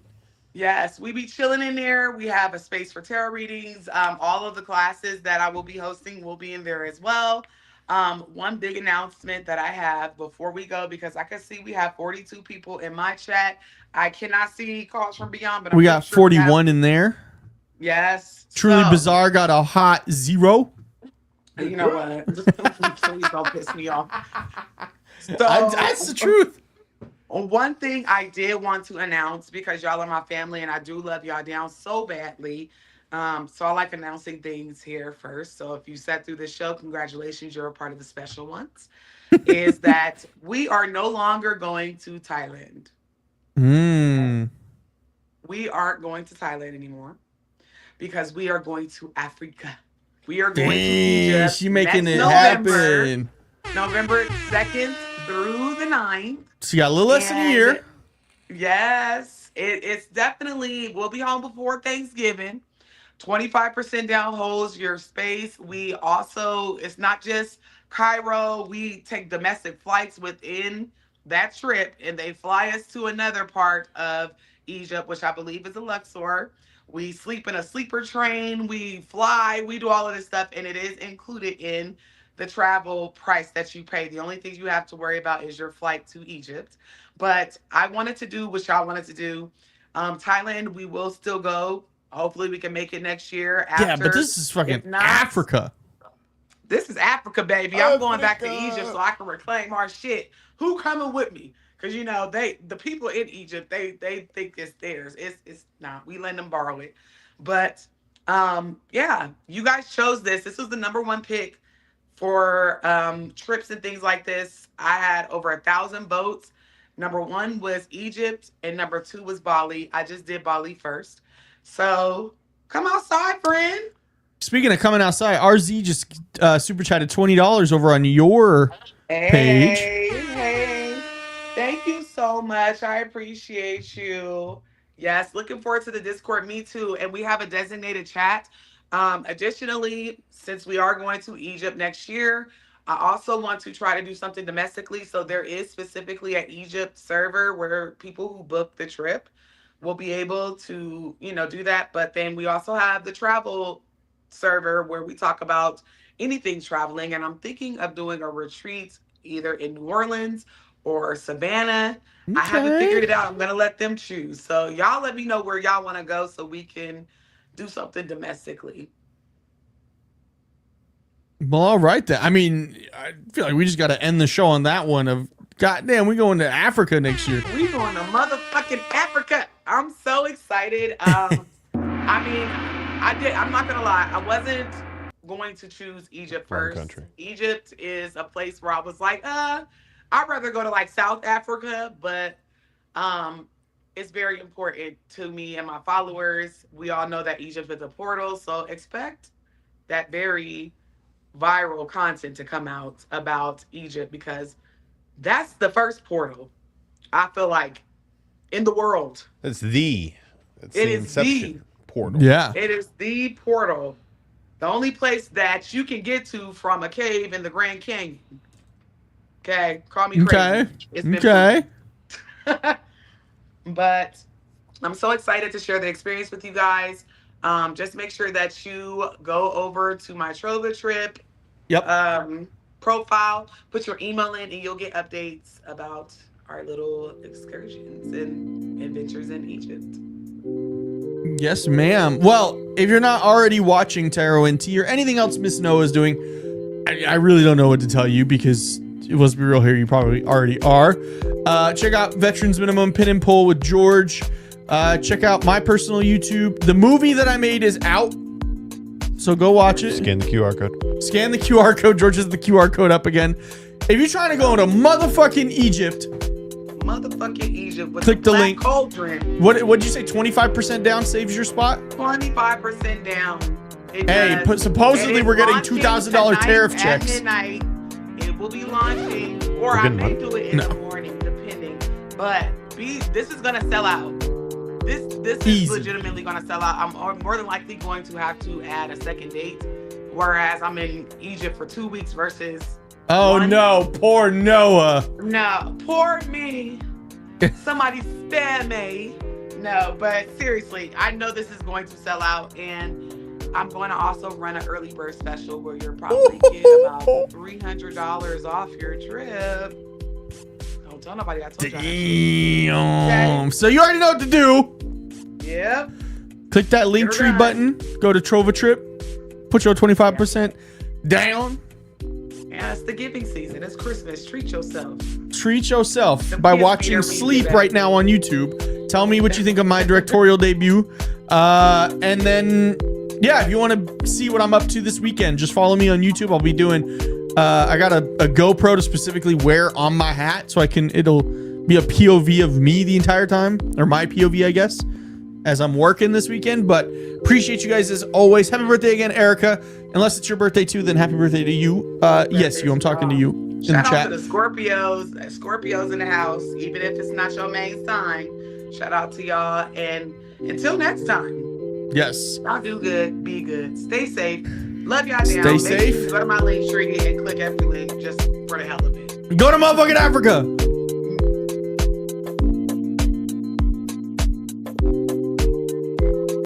A: Yes, we be chilling in there. We have a space for tarot readings. All of the classes that I will be hosting will be in there as well. One big announcement that I have before we go, because I can see we have 42 people in my chat. I cannot see calls from beyond, but I'm
D: We
A: pretty
D: got
A: sure we have-
D: 41 in there.
A: Yes.
D: Truly
A: So,
D: Bizarre got a hot 0.
A: You know what? Please don't piss me off. So,
D: That's the truth.
A: one thing I did want to announce, because y'all are my family and I do love y'all down so badly. So I like announcing things here first. So if you sat through this show, congratulations, you're a part of the special ones. Is that we are no longer going to Thailand. We aren't going to Thailand anymore because we are going to Africa. We are going to Egypt.
D: She making
A: next
D: it
A: November,
D: happen.
A: November 2nd through the 9th.
D: She got a little less than a year.
A: Yes, it's definitely, we'll be home before Thanksgiving. 25% down holds your space. We also, it's not just Cairo. We take domestic flights within that trip and they fly us to another part of Egypt, which I believe is a Luxor. We sleep in a sleeper train. We fly. We do all of this stuff and it is included in the travel price that you pay. The only thing you have to worry about is your flight to Egypt. But I wanted to do what y'all wanted to do. Thailand, we will still go. Hopefully we can make it next year.
D: Yeah, but this is fucking
A: If not,
D: Africa.
A: This is Africa, baby. I'm going back to Egypt so I can reclaim our shit. Who coming with me? Because you know the people in Egypt they think it's theirs. It's not. We let them borrow it, but yeah, you guys chose this. This was the number one pick for trips and things like this. I had over 1,000 votes. Number one was Egypt, and number two was Bali. I just did Bali first. So come outside, friend.
D: Speaking of coming outside, RZ just super chatted $20 over on your page.
A: Hey, thank you so much. I appreciate you. Yes, looking forward to the Discord. Me too. And we have a designated chat. Additionally, since we are going to Egypt next year, I also want to try to do something domestically. So there is specifically an Egypt server where people who book the trip will be able to, do that. But then we also have the travel server where we talk about anything traveling. And I'm thinking of doing a retreat either in New Orleans or Savannah.
D: Okay.
A: I haven't figured it out. I'm going to let them choose. So y'all let me know where y'all want to go so we can do something domestically.
D: Well, all right then. I mean, I feel like we just got to end the show on that one of, goddamn, we going to Africa next year.
A: We going to motherfucking Africa. I'm so excited. I'm not going to lie. I wasn't going to choose Egypt first.
B: Country.
A: Egypt is a place where I was like, I'd rather go to like South Africa, but it's very important to me and my followers. We all know that Egypt is a portal, so expect that very viral content to come out about Egypt because that's the first portal, I feel like, in the world.
B: It's the Inception portal.
D: Yeah.
A: It is the portal. The only place that you can get to from a cave in the Grand Canyon. Okay, call me crazy.
D: Okay.
A: It's been
D: Okay.
A: But I'm so excited to share the experience with you guys. Just make sure that you go over to my Trova Trip profile, put your email in, and you'll get updates about our little excursions and adventures in Egypt.
D: Yes, ma'am. Well, if you're not already watching Tarot NT or anything else Miss Noah is doing, I really don't know what to tell you because let's be real here, you probably already are. Check out Veterans Minimum Pin and Pull with George. Check out my personal YouTube. The movie that I made is out, so go watch it.
B: Scan the QR code.
D: Scan the QR code. George has the QR code up again. If you're trying to go to motherfucking Egypt,
A: with
D: click the link.
A: Cauldron.
D: What'd you say? 25% down saves your spot?
A: 25% down.
D: Hey, supposedly we're getting $2,000 tariff checks.
A: Midnight, it will be launching, or I may do it in the morning, depending. But this is gonna sell out. This is legitimately gonna sell out. I'm more than likely going to have to add a second date, whereas I'm in Egypt for 2 weeks versus.
D: Oh no, poor Noah.
A: No, poor me. Somebody spare me. No, but seriously, I know this is going to sell out, and I'm going to also run an early bird special where you're probably getting about $300 off your trip. Don't tell nobody I told you.
D: Damn.
A: Okay.
D: So you already know what to do.
A: Yep.
D: Click that link tree button. Go to Trova Trip. Put your 25% down.
A: Yeah, it's the giving season. It's Christmas. Treat yourself.
D: Treat yourself by watching Sleep right now on YouTube. Tell me what you think of my directorial debut. And then, yeah, if you want to see what I'm up to this weekend, just follow me on YouTube. I'll be doing, I got a GoPro to specifically wear on my hat so it'll be a POV of me the entire time, or my POV, I guess, as I'm working this weekend. But appreciate you guys as always. Happy birthday again, Erica. Unless it's your birthday too, then happy birthday to you. Yes, you. I'm talking to you in the chat.
A: Shout out to the Scorpios in the house, even if it's not your main sign. Shout out to y'all, and until next time.
D: Yes.
A: Y'all do good, be good, stay safe. Love y'all down.
D: Stay safe.
A: Go to my link tree and click every link just for the hell of it.
D: Go to motherfucking Africa.